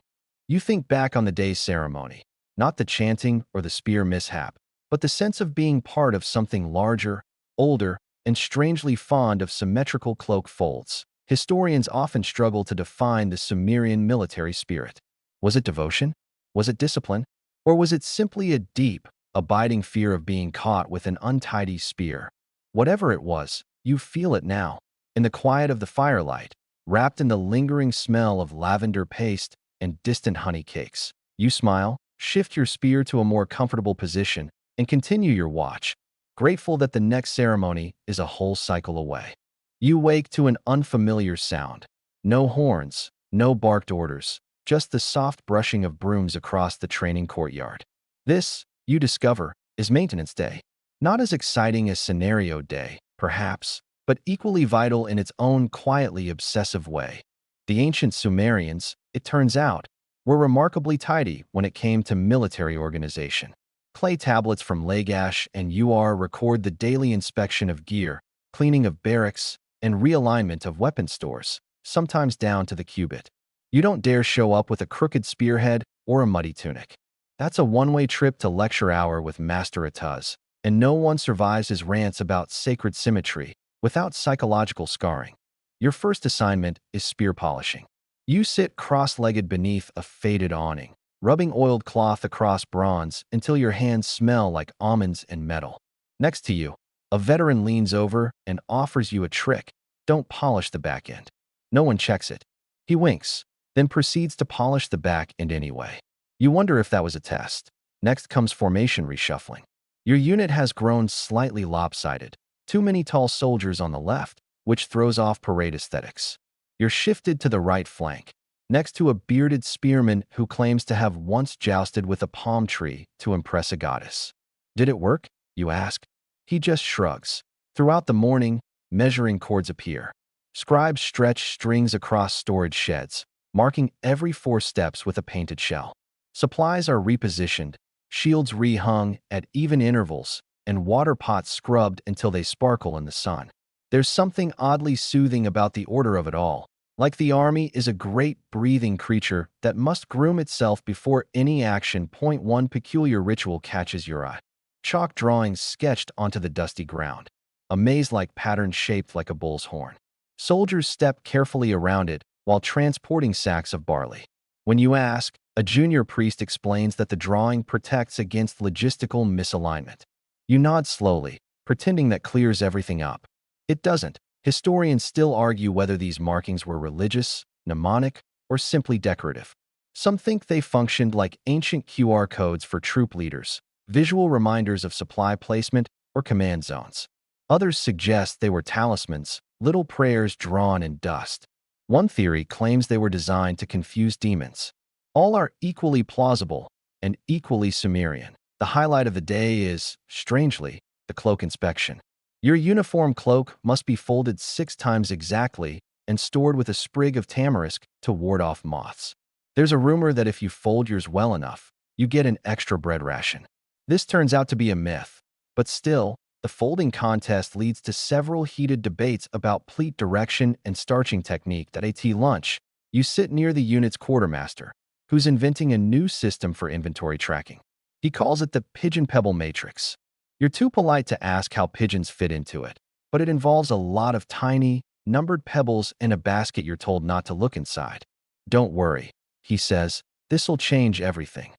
You think back on the day's ceremony, not the chanting or the spear mishap, but the sense of being part of something larger, older, and strangely fond of symmetrical cloak folds. Historians often struggle to define the Sumerian military spirit. Was it devotion? Was it discipline? Or was it simply a deep, abiding fear of being caught with an untidy spear? Whatever it was, you feel it now, in the quiet of the firelight, wrapped in the lingering smell of lavender paste and distant honey cakes. You smile, shift your spear to a more comfortable position, and continue your watch, grateful that the next ceremony is a whole cycle away. You wake to an unfamiliar sound. No horns, no barked orders, just the soft brushing of brooms across the training courtyard. This, you discover, is maintenance day. Not as exciting as scenario day, perhaps, but equally vital in its own quietly obsessive way. The ancient Sumerians, it turns out, were remarkably tidy when it came to military organization. Clay tablets from Lagash and Ur record the daily inspection of gear, cleaning of barracks, and realignment of weapon stores, sometimes down to the cubit. You don't dare show up with a crooked spearhead or a muddy tunic. That's a one-way trip to lecture hour with Master Atuz, and no one survives his rants about sacred symmetry without psychological scarring. Your first assignment is spear polishing. You sit cross-legged beneath a faded awning, rubbing oiled cloth across bronze until your hands smell like almonds and metal. Next to you, a veteran leans over and offers you a trick. Don't polish the back end. No one checks it. He winks, then proceeds to polish the back end anyway. You wonder if that was a test. Next comes formation reshuffling. Your unit has grown slightly lopsided. Too many tall soldiers on the left, which throws off parade aesthetics. You're shifted to the right flank, next to a bearded spearman who claims to have once jousted with a palm tree to impress a goddess. Did it work? You ask. He just shrugs. Throughout the morning, measuring cords appear. Scribes stretch strings across storage sheds, marking every 4 steps with a painted shell. Supplies are repositioned, shields rehung at even intervals, and water pots scrubbed until they sparkle in the sun. There's something oddly soothing about the order of it all, like the army is a great breathing creature that must groom itself before any action. One peculiar ritual catches your eye. Chalk drawings sketched onto the dusty ground, a maze-like pattern shaped like a bull's horn. Soldiers step carefully around it while transporting sacks of barley. When you ask, a junior priest explains that the drawing protects against logistical misalignment. You nod slowly, pretending that clears everything up. It doesn't. Historians still argue whether these markings were religious, mnemonic, or simply decorative. Some think they functioned like ancient QR codes for troop leaders, visual reminders of supply placement or command zones. Others suggest they were talismans, little prayers drawn in dust. One theory claims they were designed to confuse demons. All are equally plausible and equally Sumerian. The highlight of the day is, strangely, the cloak inspection. Your uniform cloak must be folded 6 times exactly and stored with a sprig of tamarisk to ward off moths. There's a rumor that if you fold yours well enough, you get an extra bread ration. This turns out to be a myth, but still, the folding contest leads to several heated debates about pleat direction and starching technique. At lunch, you sit near the unit's quartermaster, who's inventing a new system for inventory tracking. He calls it the pigeon pebble matrix. You're too polite to ask how pigeons fit into it, but it involves a lot of tiny, numbered pebbles in a basket you're told not to look inside. Don't worry, he says, this'll change everything.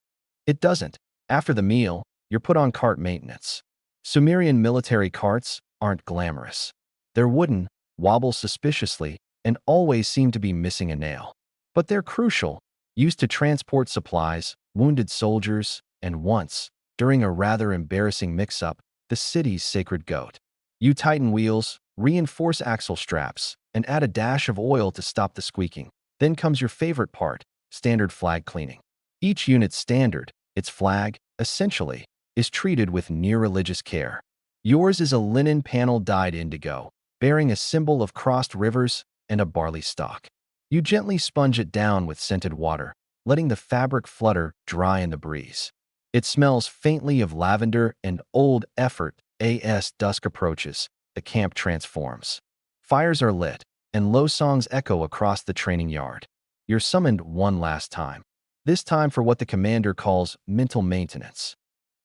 It doesn't. After the meal, you're put on cart maintenance. Sumerian military carts aren't glamorous. They're wooden, wobble suspiciously, and always seem to be missing a nail. But they're crucial, used to transport supplies, wounded soldiers, and once, during a rather embarrassing mix-up, the city's sacred goat. You tighten wheels, reinforce axle straps, and add a dash of oil to stop the squeaking. Then comes your favorite part, standard flag cleaning. Each unit's standard, its flag, essentially, is treated with near-religious care. Yours is a linen panel dyed indigo, bearing a symbol of crossed rivers and a barley stalk. You gently sponge it down with scented water, letting the fabric flutter dry in the breeze. It smells faintly of lavender and old effort. As dusk approaches, the camp transforms. Fires are lit, and low songs echo across the training yard. You're summoned one last time, this time for what the commander calls mental maintenance.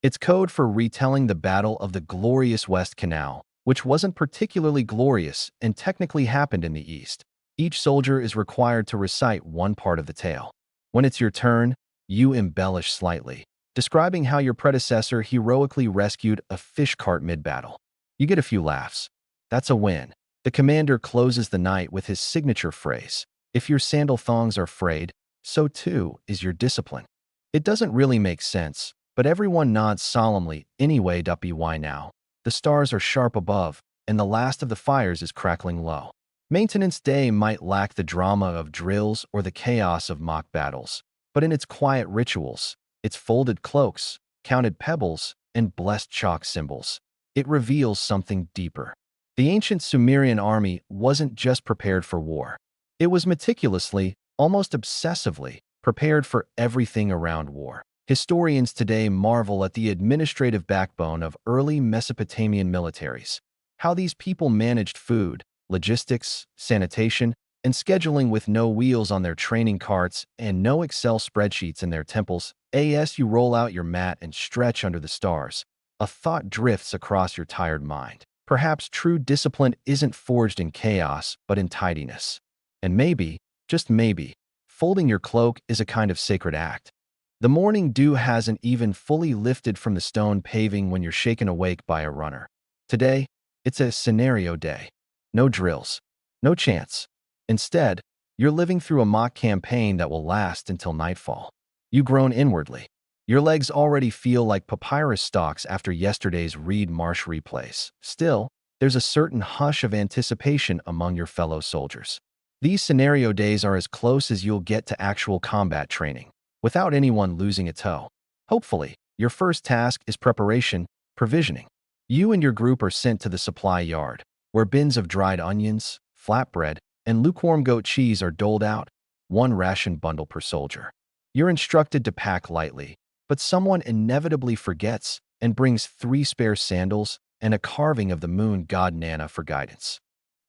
It's code for retelling the Battle of the glorious West Canal, which wasn't particularly glorious and technically happened in the East. Each soldier is required to recite one part of the tale. When it's your turn, you embellish slightly, describing how your predecessor heroically rescued a fish cart mid-battle. You get a few laughs. That's a win. The commander closes the night with his signature phrase, "If your sandal thongs are frayed, so too is your discipline." It doesn't really make sense, but everyone nods solemnly anyway. Why now? The stars are sharp above, and the last of the fires is crackling low. Maintenance Day might lack the drama of drills or the chaos of mock battles, but in its quiet rituals, its folded cloaks, counted pebbles, and blessed chalk symbols, it reveals something deeper. The ancient Sumerian army wasn't just prepared for war. It was meticulously, almost obsessively, prepared for everything around war. Historians today marvel at the administrative backbone of early Mesopotamian militaries, how these people managed food, logistics, sanitation, and scheduling with no wheels on their training carts and no Excel spreadsheets in their temples. As you roll out your mat and stretch under the stars, a thought drifts across your tired mind. Perhaps true discipline isn't forged in chaos, but in tidiness. And maybe, just maybe, folding your cloak is a kind of sacred act. The morning dew hasn't even fully lifted from the stone paving when you're shaken awake by a runner. Today, it's a scenario day. No drills. No chance. Instead, you're living through a mock campaign that will last until nightfall. You groan inwardly. Your legs already feel like papyrus stalks after yesterday's Reed Marsh replays. Still, there's a certain hush of anticipation among your fellow soldiers. These scenario days are as close as you'll get to actual combat training, without anyone losing a toe. Hopefully, your first task is preparation, provisioning. You and your group are sent to the supply yard, where bins of dried onions, flatbread, and lukewarm goat cheese are doled out, one ration bundle per soldier. You're instructed to pack lightly, but someone inevitably forgets and brings 3 spare sandals and a carving of the moon god Nana for guidance.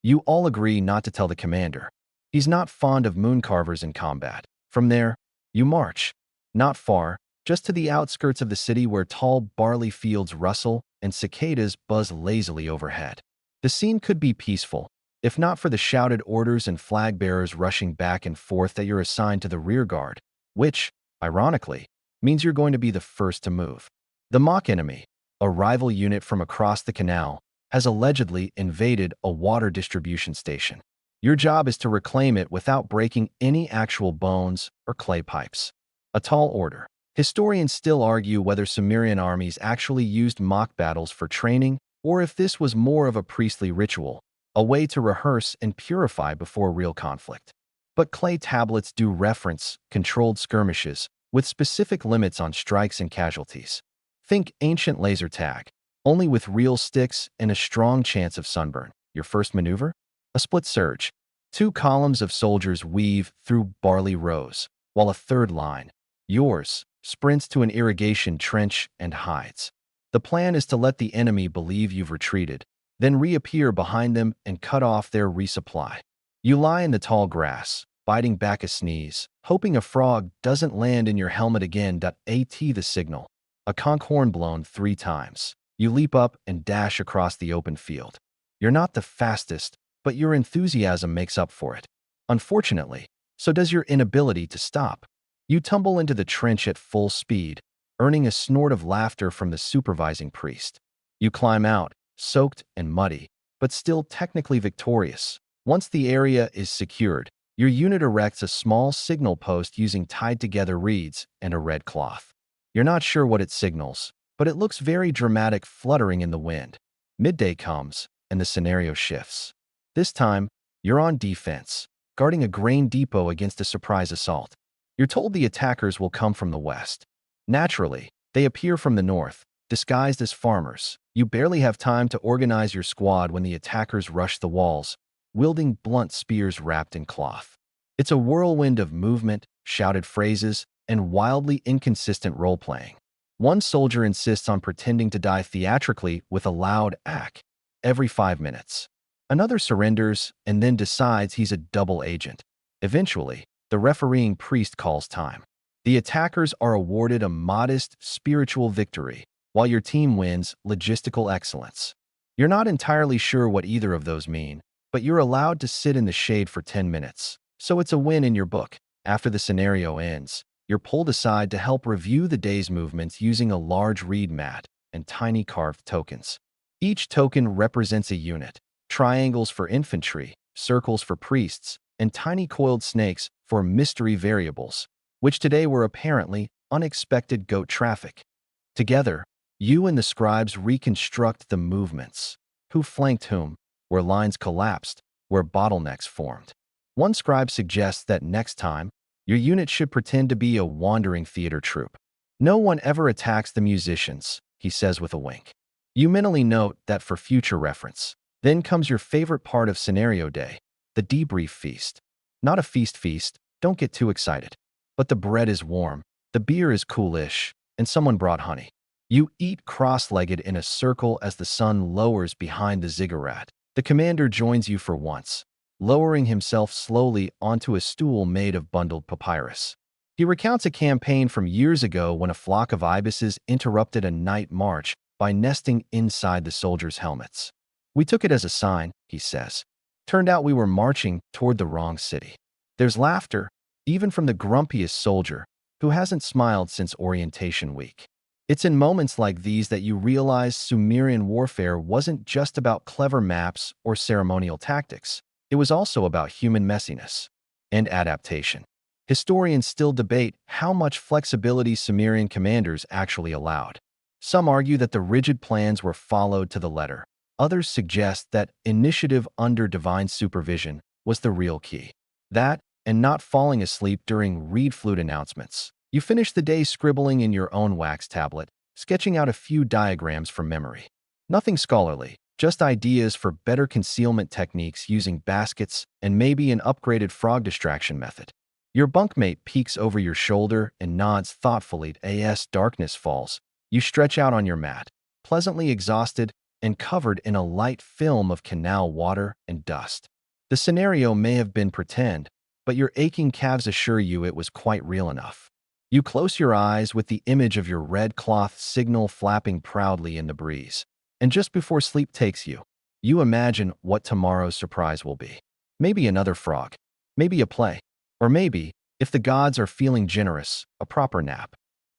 You all agree not to tell the commander. He's not fond of moon carvers in combat. From there, you march. Not far, just to the outskirts of the city where tall barley fields rustle and cicadas buzz lazily overhead. The scene could be peaceful, if not for the shouted orders and flag bearers rushing back and forth that you're assigned to the rear guard, which, ironically, means you're going to be the first to move. The mock enemy, a rival unit from across the canal, has allegedly invaded a water distribution station. Your job is to reclaim it without breaking any actual bones or clay pipes. A tall order. Historians still argue whether Sumerian armies actually used mock battles for training or if this was more of a priestly ritual, a way to rehearse and purify before real conflict. But clay tablets do reference controlled skirmishes with specific limits on strikes and casualties. Think ancient laser tag, only with real sticks and a strong chance of sunburn. Your first maneuver? A split surge. Two columns of soldiers weave through barley rows, while a third line, yours, sprints to an irrigation trench and hides. The plan is to let the enemy believe you've retreated, then reappear behind them and cut off their resupply. You lie in the tall grass, biting back a sneeze, hoping a frog doesn't land in your helmet again. At the signal, a conch horn blown 3 times. You leap up and dash across the open field. You're not the fastest, but your enthusiasm makes up for it. Unfortunately, so does your inability to stop. You tumble into the trench at full speed, earning a snort of laughter from the supervising priest. You climb out, soaked and muddy, but still technically victorious. Once the area is secured, your unit erects a small signal post using tied-together reeds and a red cloth. You're not sure what it signals, but it looks very dramatic, fluttering in the wind. Midday comes, and the scenario shifts. This time, you're on defense, guarding a grain depot against a surprise assault. You're told the attackers will come from the west. Naturally, they appear from the north, disguised as farmers. You barely have time to organize your squad when the attackers rush the walls, wielding blunt spears wrapped in cloth. It's a whirlwind of movement, shouted phrases, and wildly inconsistent role-playing. One soldier insists on pretending to die theatrically with a loud ack every 5 minutes. Another surrenders and then decides he's a double agent. Eventually, the refereeing priest calls time. The attackers are awarded a modest spiritual victory, while your team wins logistical excellence. You're not entirely sure what either of those mean, but you're allowed to sit in the shade for 10 minutes, so it's a win in your book. After the scenario ends, you're pulled aside to help review the day's movements using a large reed mat and tiny carved tokens. Each token represents a unit: triangles for infantry, circles for priests, and tiny coiled snakes for mystery variables, which today were apparently unexpected goat traffic. Together, you and the scribes reconstruct the movements. Who flanked whom, where lines collapsed, where bottlenecks formed. One scribe suggests that next time, your unit should pretend to be a wandering theater troupe. No one ever attacks the musicians, he says with a wink. You mentally note that for future reference. Then comes your favorite part of scenario day, the debrief feast. Not a feast, don't get too excited. But the bread is warm, the beer is coolish, and someone brought honey. You eat cross-legged in a circle as the sun lowers behind the ziggurat. The commander joins you for once, lowering himself slowly onto a stool made of bundled papyrus. He recounts a campaign from years ago when a flock of ibises interrupted a night march by nesting inside the soldiers' helmets. We took it as a sign, he says. Turned out we were marching toward the wrong city. There's laughter, even from the grumpiest soldier, who hasn't smiled since orientation week. It's in moments like these that you realize Sumerian warfare wasn't just about clever maps or ceremonial tactics. It was also about human messiness and adaptation. Historians still debate how much flexibility Sumerian commanders actually allowed. Some argue that the rigid plans were followed to the letter. Others suggest that initiative under divine supervision was the real key. That, and not falling asleep during reed flute announcements. You finish the day scribbling in your own wax tablet, sketching out a few diagrams from memory. Nothing scholarly, just ideas for better concealment techniques using baskets and maybe an upgraded frog distraction method. Your bunkmate peeks over your shoulder and nods thoughtfully as darkness falls. You stretch out on your mat, pleasantly exhausted and covered in a light film of canal water and dust. The scenario may have been pretend, but your aching calves assure you it was quite real enough. You close your eyes with the image of your red cloth signal flapping proudly in the breeze. And just before sleep takes you, you imagine what tomorrow's surprise will be. Maybe another frog, maybe a play, or maybe, if the gods are feeling generous, a proper nap.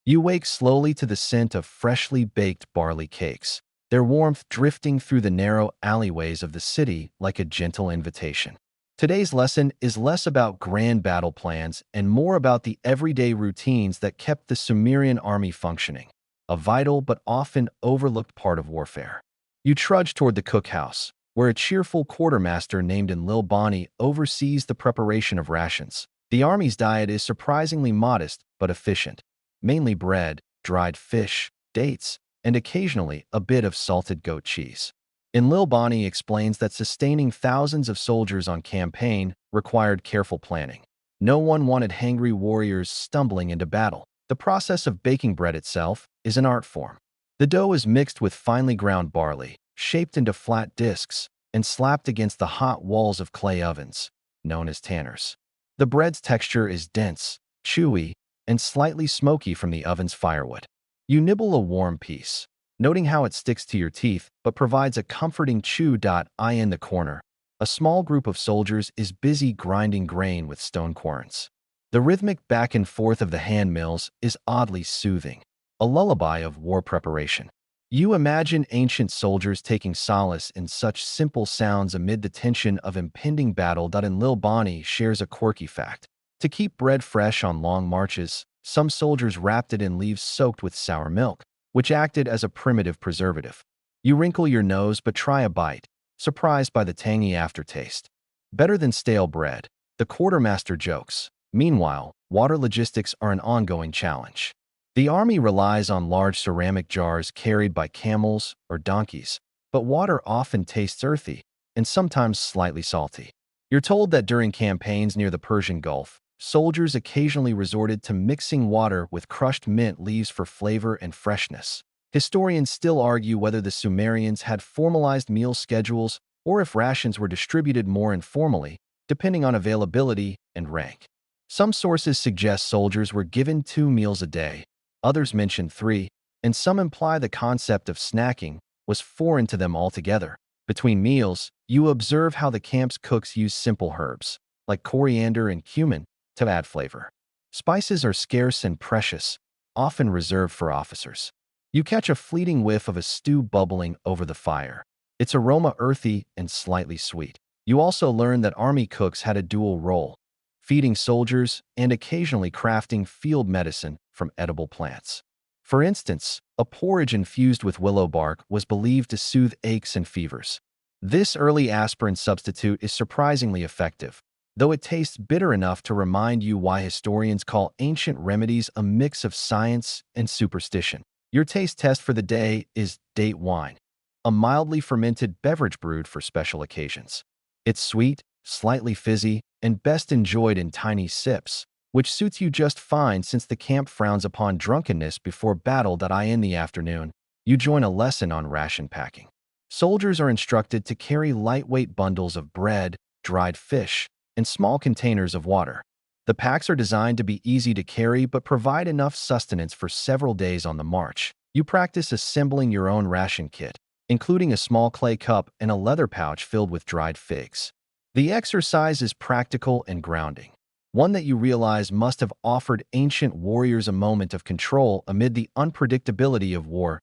You wake slowly to the scent of freshly baked barley cakes, their warmth drifting through the narrow alleyways of the city like a gentle invitation. Today's lesson is less about grand battle plans and more about the everyday routines that kept the Sumerian army functioning, a vital but often overlooked part of warfare. You trudge toward the cookhouse, where a cheerful quartermaster named Enlil Bani oversees the preparation of rations. The army's diet is surprisingly modest but efficient, mainly bread, dried fish, dates, and occasionally a bit of salted goat cheese. Enlil Bani explains that sustaining thousands of soldiers on campaign required careful planning. No one wanted hangry warriors stumbling into battle. The process of baking bread itself is an art form. The dough is mixed with finely ground barley, shaped into flat discs, and slapped against the hot walls of clay ovens, known as tanners. The bread's texture is dense, chewy, and slightly smoky from the oven's firewood. You nibble a warm piece, noting how it sticks to your teeth but provides a comforting chew. In the corner, a small group of soldiers is busy grinding grain with stone querns. The rhythmic back and forth of the hand mills is oddly soothing, a lullaby of war preparation. You imagine ancient soldiers taking solace in such simple sounds amid the tension of impending battle. Enlil Bani shares a quirky fact. To keep bread fresh on long marches, some soldiers wrapped it in leaves soaked with sour milk, which acted as a primitive preservative. You wrinkle your nose but try a bite, surprised by the tangy aftertaste. Better than stale bread, the quartermaster jokes. Meanwhile, water logistics are an ongoing challenge. The army relies on large ceramic jars carried by camels or donkeys, but water often tastes earthy and sometimes slightly salty. You're told that during campaigns near the Persian Gulf, soldiers occasionally resorted to mixing water with crushed mint leaves for flavor and freshness. Historians still argue whether the Sumerians had formalized meal schedules or if rations were distributed more informally, depending on availability and rank. Some sources suggest soldiers were given 2 meals a day, others mention 3, and some imply the concept of snacking was foreign to them altogether. Between meals, you observe how the camp's cooks use simple herbs, like coriander and cumin, to add flavor. Spices are scarce and precious, often reserved for officers. You catch a fleeting whiff of a stew bubbling over the fire, its aroma earthy and slightly sweet. You also learn that army cooks had a dual role, feeding soldiers and occasionally crafting field medicine from edible plants. For instance, a porridge infused with willow bark was believed to soothe aches and fevers. This early aspirin substitute is surprisingly effective, though it tastes bitter enough to remind you why historians call ancient remedies a mix of science and superstition. Your taste test for the day is date wine, a mildly fermented beverage brewed for special occasions. It's sweet, slightly fizzy, and best enjoyed in tiny sips, which suits you just fine since the camp frowns upon drunkenness before battle. In the afternoon, you join a lesson on ration packing. Soldiers are instructed to carry lightweight bundles of bread, dried fish, and small containers of water. The packs are designed to be easy to carry but provide enough sustenance for several days on the march. You practice assembling your own ration kit, including a small clay cup and a leather pouch filled with dried figs. The exercise is practical and grounding, one that you realize must have offered ancient warriors a moment of control amid the unpredictability of war.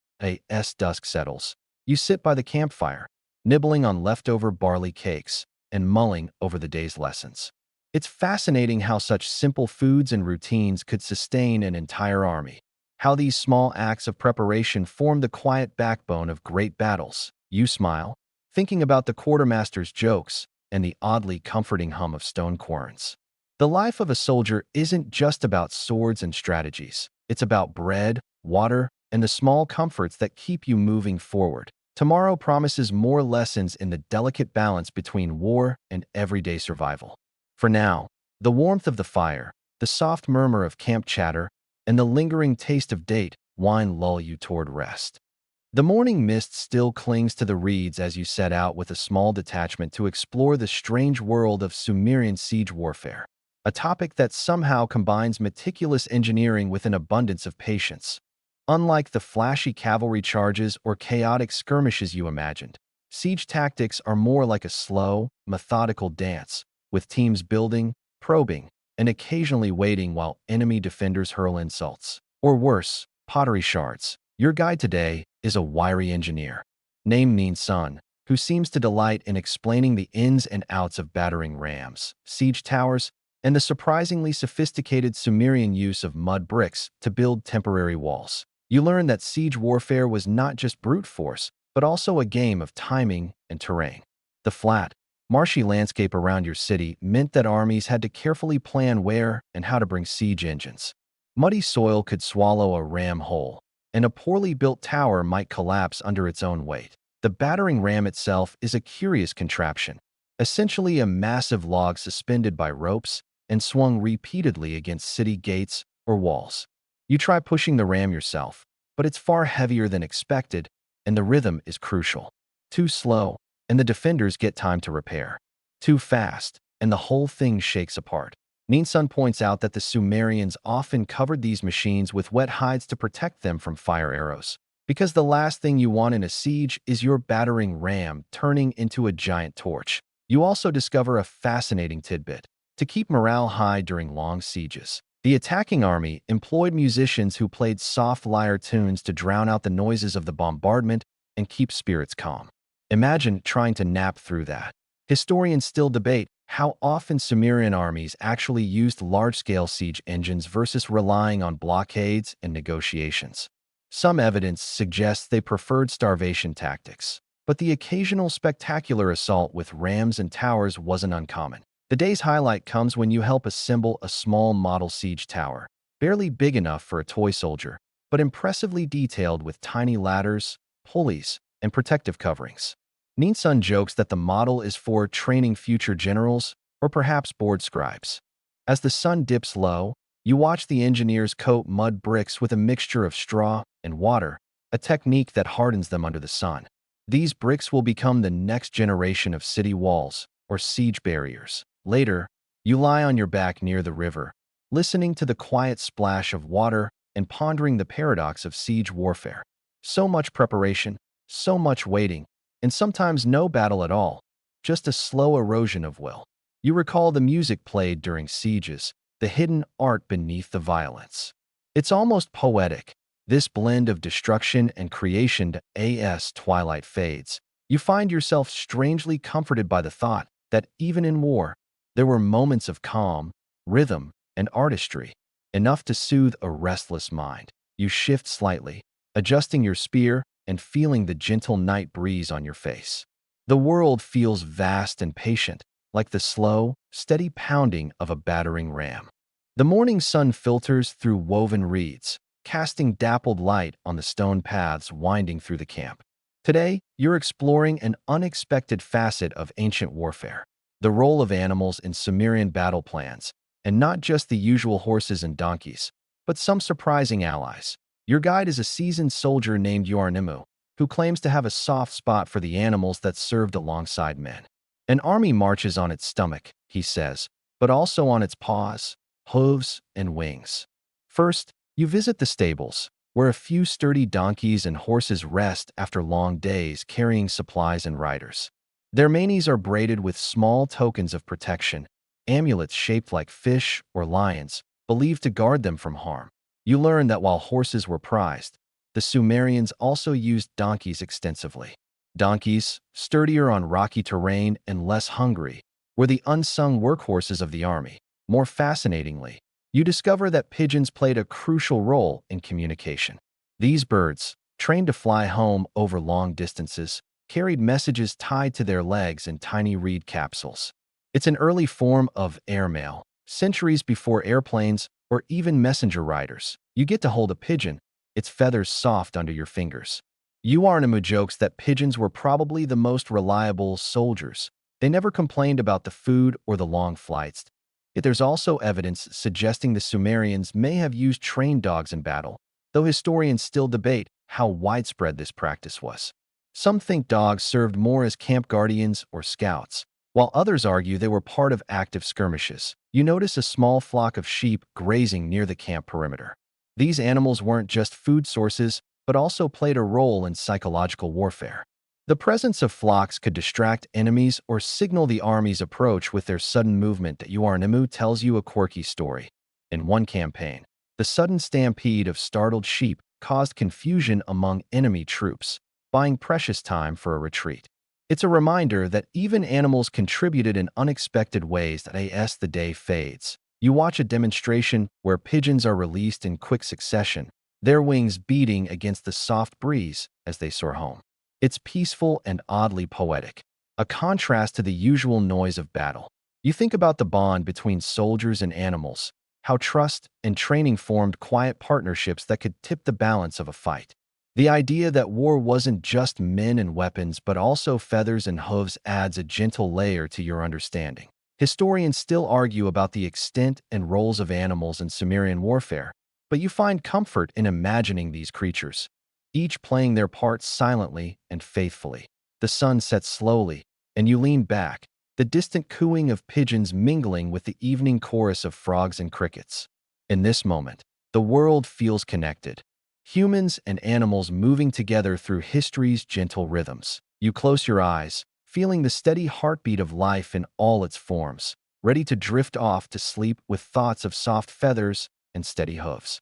As dusk settles, you sit by the campfire, nibbling on leftover barley cakes and mulling over the day's lessons. It's fascinating how such simple foods and routines could sustain an entire army, how these small acts of preparation form the quiet backbone of great battles. You smile, thinking about the quartermaster's jokes and the oddly comforting hum of stone querns. The life of a soldier isn't just about swords and strategies. It's about bread, water, and the small comforts that keep you moving forward. Tomorrow promises more lessons in the delicate balance between war and everyday survival. For now, the warmth of the fire, the soft murmur of camp chatter, and the lingering taste of date wine lull you toward rest. The morning mist still clings to the reeds as you set out with a small detachment to explore the strange world of Sumerian siege warfare, a topic that somehow combines meticulous engineering with an abundance of patience. Unlike the flashy cavalry charges or chaotic skirmishes you imagined, siege tactics are more like a slow, methodical dance, with teams building, probing, and occasionally waiting while enemy defenders hurl insults. Or worse, pottery shards. Your guide today is a wiry engineer, named Neen Sun, who seems to delight in explaining the ins and outs of battering rams, siege towers, and the surprisingly sophisticated Sumerian use of mud bricks to build temporary walls. You learn that siege warfare was not just brute force, but also a game of timing and terrain. The flat, marshy landscape around your city meant that armies had to carefully plan where and how to bring siege engines. Muddy soil could swallow a ram whole, and a poorly built tower might collapse under its own weight. The battering ram itself is a curious contraption, essentially a massive log suspended by ropes and swung repeatedly against city gates or walls. You try pushing the ram yourself, but it's far heavier than expected, and the rhythm is crucial. Too slow, and the defenders get time to repair. Too fast, and the whole thing shakes apart. Ninsun points out that the Sumerians often covered these machines with wet hides to protect them from fire arrows, because the last thing you want in a siege is your battering ram turning into a giant torch. You also discover a fascinating tidbit. To keep morale high during long sieges, the attacking army employed musicians who played soft lyre tunes to drown out the noises of the bombardment and keep spirits calm. Imagine trying to nap through that. Historians still debate how often Sumerian armies actually used large-scale siege engines versus relying on blockades and negotiations. Some evidence suggests they preferred starvation tactics, but the occasional spectacular assault with rams and towers wasn't uncommon. The day's highlight comes when you help assemble a small model siege tower, barely big enough for a toy soldier, but impressively detailed with tiny ladders, pulleys, and protective coverings. Ninsun jokes that the model is for training future generals or perhaps board scribes. As the sun dips low, you watch the engineers coat mud bricks with a mixture of straw and water, a technique that hardens them under the sun. These bricks will become the next generation of city walls or siege barriers. Later, you lie on your back near the river, listening to the quiet splash of water and pondering the paradox of siege warfare. So much preparation, so much waiting, and sometimes no battle at all, just a slow erosion of will. You recall the music played during sieges, the hidden art beneath the violence. It's almost poetic, this blend of destruction and creation. As twilight fades, you find yourself strangely comforted by the thought that even in war, there were moments of calm, rhythm, and artistry, enough to soothe a restless mind. You shift slightly, adjusting your spear and feeling the gentle night breeze on your face. The world feels vast and patient, like the slow, steady pounding of a battering ram. The morning sun filters through woven reeds, casting dappled light on the stone paths winding through the camp. Today, you're exploring an unexpected facet of ancient warfare, the role of animals in Sumerian battle plans, and not just the usual horses and donkeys, but some surprising allies. Your guide is a seasoned soldier named Yornimu, who claims to have a soft spot for the animals that served alongside men. An army marches on its stomach, he says, but also on its paws, hooves, and wings. First, you visit the stables, where a few sturdy donkeys and horses rest after long days carrying supplies and riders. Their manes are braided with small tokens of protection, amulets shaped like fish or lions, believed to guard them from harm. You learn that while horses were prized, the Sumerians also used donkeys extensively. Donkeys, sturdier on rocky terrain and less hungry, were the unsung workhorses of the army. More fascinatingly, you discover that pigeons played a crucial role in communication. These birds, trained to fly home over long distances, carried messages tied to their legs in tiny reed capsules. It's an early form of airmail, centuries before airplanes or even messenger riders. You get to hold a pigeon, its feathers soft under your fingers. Uarnamu jokes that pigeons were probably the most reliable soldiers. They never complained about the food or the long flights. Yet there's also evidence suggesting the Sumerians may have used trained dogs in battle, though historians still debate how widespread this practice was. Some think dogs served more as camp guardians or scouts, while others argue they were part of active skirmishes. You notice a small flock of sheep grazing near the camp perimeter. These animals weren't just food sources, but also played a role in psychological warfare. The presence of flocks could distract enemies or signal the army's approach with their sudden movement. Uarnamu tells you a quirky story. In one campaign, the sudden stampede of startled sheep caused confusion among enemy troops, buying precious time for a retreat. It's a reminder that even animals contributed in unexpected ways. As the day fades, you watch a demonstration where pigeons are released in quick succession, their wings beating against the soft breeze as they soar home. It's peaceful and oddly poetic, a contrast to the usual noise of battle. You think about the bond between soldiers and animals, how trust and training formed quiet partnerships that could tip the balance of a fight. The idea that war wasn't just men and weapons, but also feathers and hooves adds a gentle layer to your understanding. Historians still argue about the extent and roles of animals in Sumerian warfare, but you find comfort in imagining these creatures, each playing their parts silently and faithfully. The sun sets slowly, and you lean back, the distant cooing of pigeons mingling with the evening chorus of frogs and crickets. In this moment, the world feels connected. Humans and animals moving together through history's gentle rhythms. You close your eyes, feeling the steady heartbeat of life in all its forms, ready to drift off to sleep with thoughts of soft feathers and steady hooves.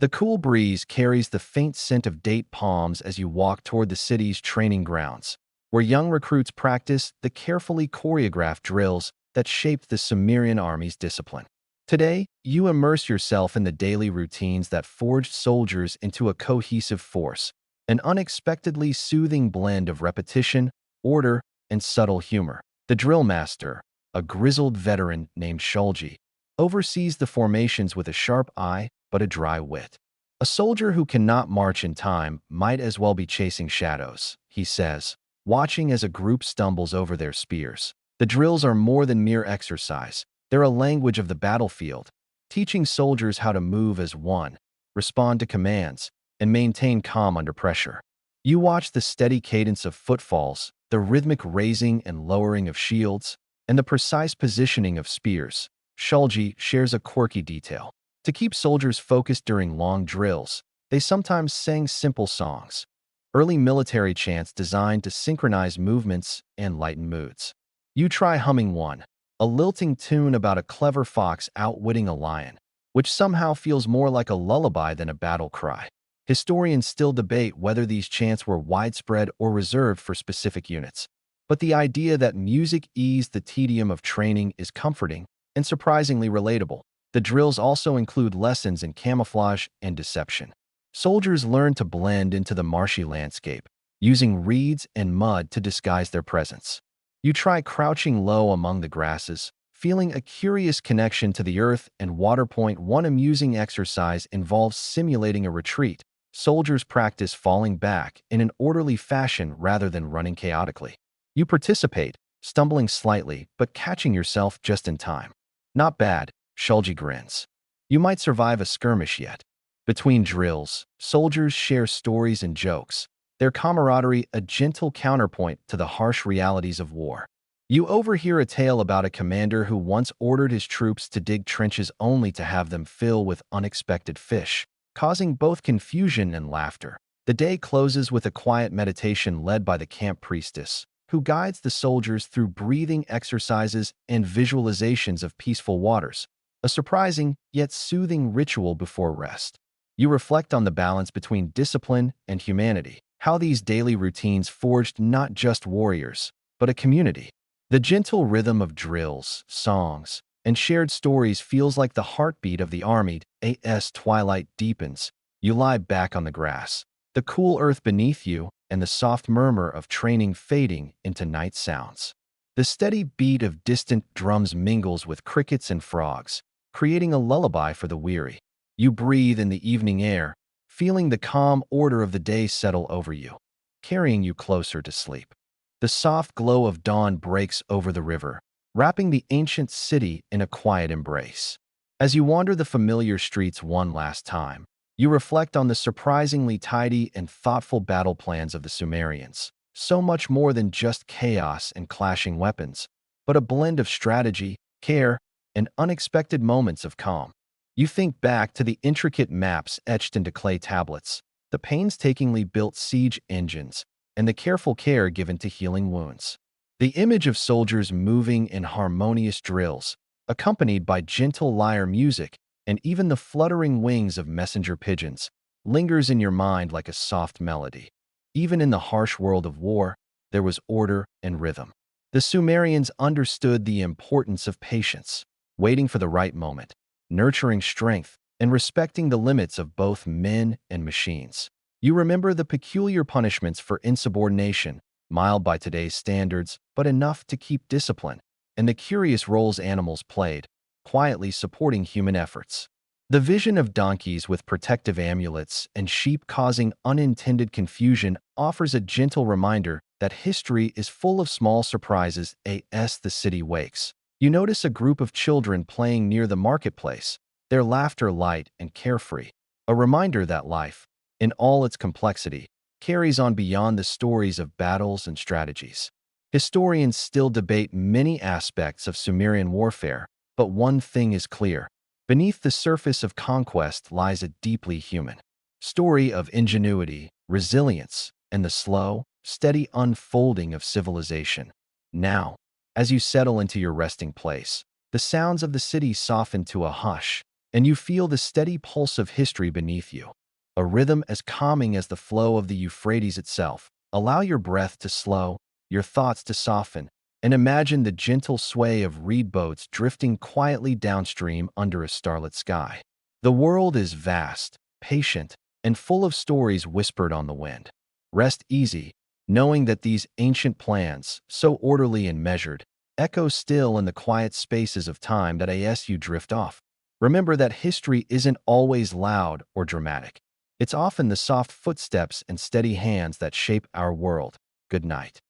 The cool breeze carries the faint scent of date palms as you walk toward the city's training grounds, where young recruits practice the carefully choreographed drills that shaped the Sumerian army's discipline. Today, you immerse yourself in the daily routines that forged soldiers into a cohesive force, an unexpectedly soothing blend of repetition, order, and subtle humor. The drill master, a grizzled veteran named Shulgi, oversees the formations with a sharp eye but a dry wit. A soldier who cannot march in time might as well be chasing shadows, he says, watching as a group stumbles over their spears. The drills are more than mere exercise. They're a language of the battlefield, teaching soldiers how to move as one, respond to commands, and maintain calm under pressure. You watch the steady cadence of footfalls, the rhythmic raising and lowering of shields, and the precise positioning of spears. Shulgi shares a quirky detail. To keep soldiers focused during long drills, they sometimes sang simple songs, early military chants designed to synchronize movements and lighten moods. You try humming one, a lilting tune about a clever fox outwitting a lion, which somehow feels more like a lullaby than a battle cry. Historians still debate whether these chants were widespread or reserved for specific units, but the idea that music eased the tedium of training is comforting and surprisingly relatable. The drills also include lessons in camouflage and deception. Soldiers learn to blend into the marshy landscape, using reeds and mud to disguise their presence. You try crouching low among the grasses, feeling a curious connection to the earth and water. One amusing exercise involves simulating a retreat. Soldiers practice falling back in an orderly fashion rather than running chaotically. You participate, stumbling slightly but catching yourself just in time. Not bad, Shulgi grins. You might survive a skirmish yet. Between drills, soldiers share stories and jokes, their camaraderie a gentle counterpoint to the harsh realities of war. You overhear a tale about a commander who once ordered his troops to dig trenches only to have them fill with unexpected fish, causing both confusion and laughter. The day closes with a quiet meditation led by the camp priestess, who guides the soldiers through breathing exercises and visualizations of peaceful waters, a surprising yet soothing ritual before rest. You reflect on the balance between discipline and humanity, how these daily routines forged not just warriors, but a community. The gentle rhythm of drills, songs, and shared stories feels like the heartbeat of the army. As twilight deepens, you lie back on the grass, the cool earth beneath you and the soft murmur of training fading into night sounds. The steady beat of distant drums mingles with crickets and frogs, creating a lullaby for the weary. You breathe in the evening air, feeling the calm order of the day settle over you, carrying you closer to sleep. The soft glow of dawn breaks over the river, wrapping the ancient city in a quiet embrace. As you wander the familiar streets one last time, you reflect on the surprisingly tidy and thoughtful battle plans of the Sumerians. So much more than just chaos and clashing weapons, but a blend of strategy, care, and unexpected moments of calm. You think back to the intricate maps etched into clay tablets, the painstakingly built siege engines, and the careful care given to healing wounds. The image of soldiers moving in harmonious drills, accompanied by gentle lyre music and even the fluttering wings of messenger pigeons, lingers in your mind like a soft melody. Even in the harsh world of war, there was order and rhythm. The Sumerians understood the importance of patience, waiting for the right moment, nurturing strength, and respecting the limits of both men and machines. You remember the peculiar punishments for insubordination, mild by today's standards, but enough to keep discipline, and the curious roles animals played, quietly supporting human efforts. The vision of donkeys with protective amulets and sheep causing unintended confusion offers a gentle reminder that history is full of small surprises as the city wakes. You notice a group of children playing near the marketplace, their laughter light and carefree, a reminder that life, in all its complexity, carries on beyond the stories of battles and strategies. Historians still debate many aspects of Sumerian warfare, but one thing is clear. Beneath the surface of conquest lies a deeply human story of ingenuity, resilience, and the slow, steady unfolding of civilization. Now, as you settle into your resting place, the sounds of the city soften to a hush, and you feel the steady pulse of history beneath you, a rhythm as calming as the flow of the Euphrates itself. Allow your breath to slow, your thoughts to soften, and imagine the gentle sway of reed boats drifting quietly downstream under a starlit sky. The world is vast, patient, and full of stories whispered on the wind. Rest easy, knowing that these ancient plans, so orderly and measured, echo still in the quiet spaces of time that as you drift off. Remember that history isn't always loud or dramatic. It's often the soft footsteps and steady hands that shape our world. Good night.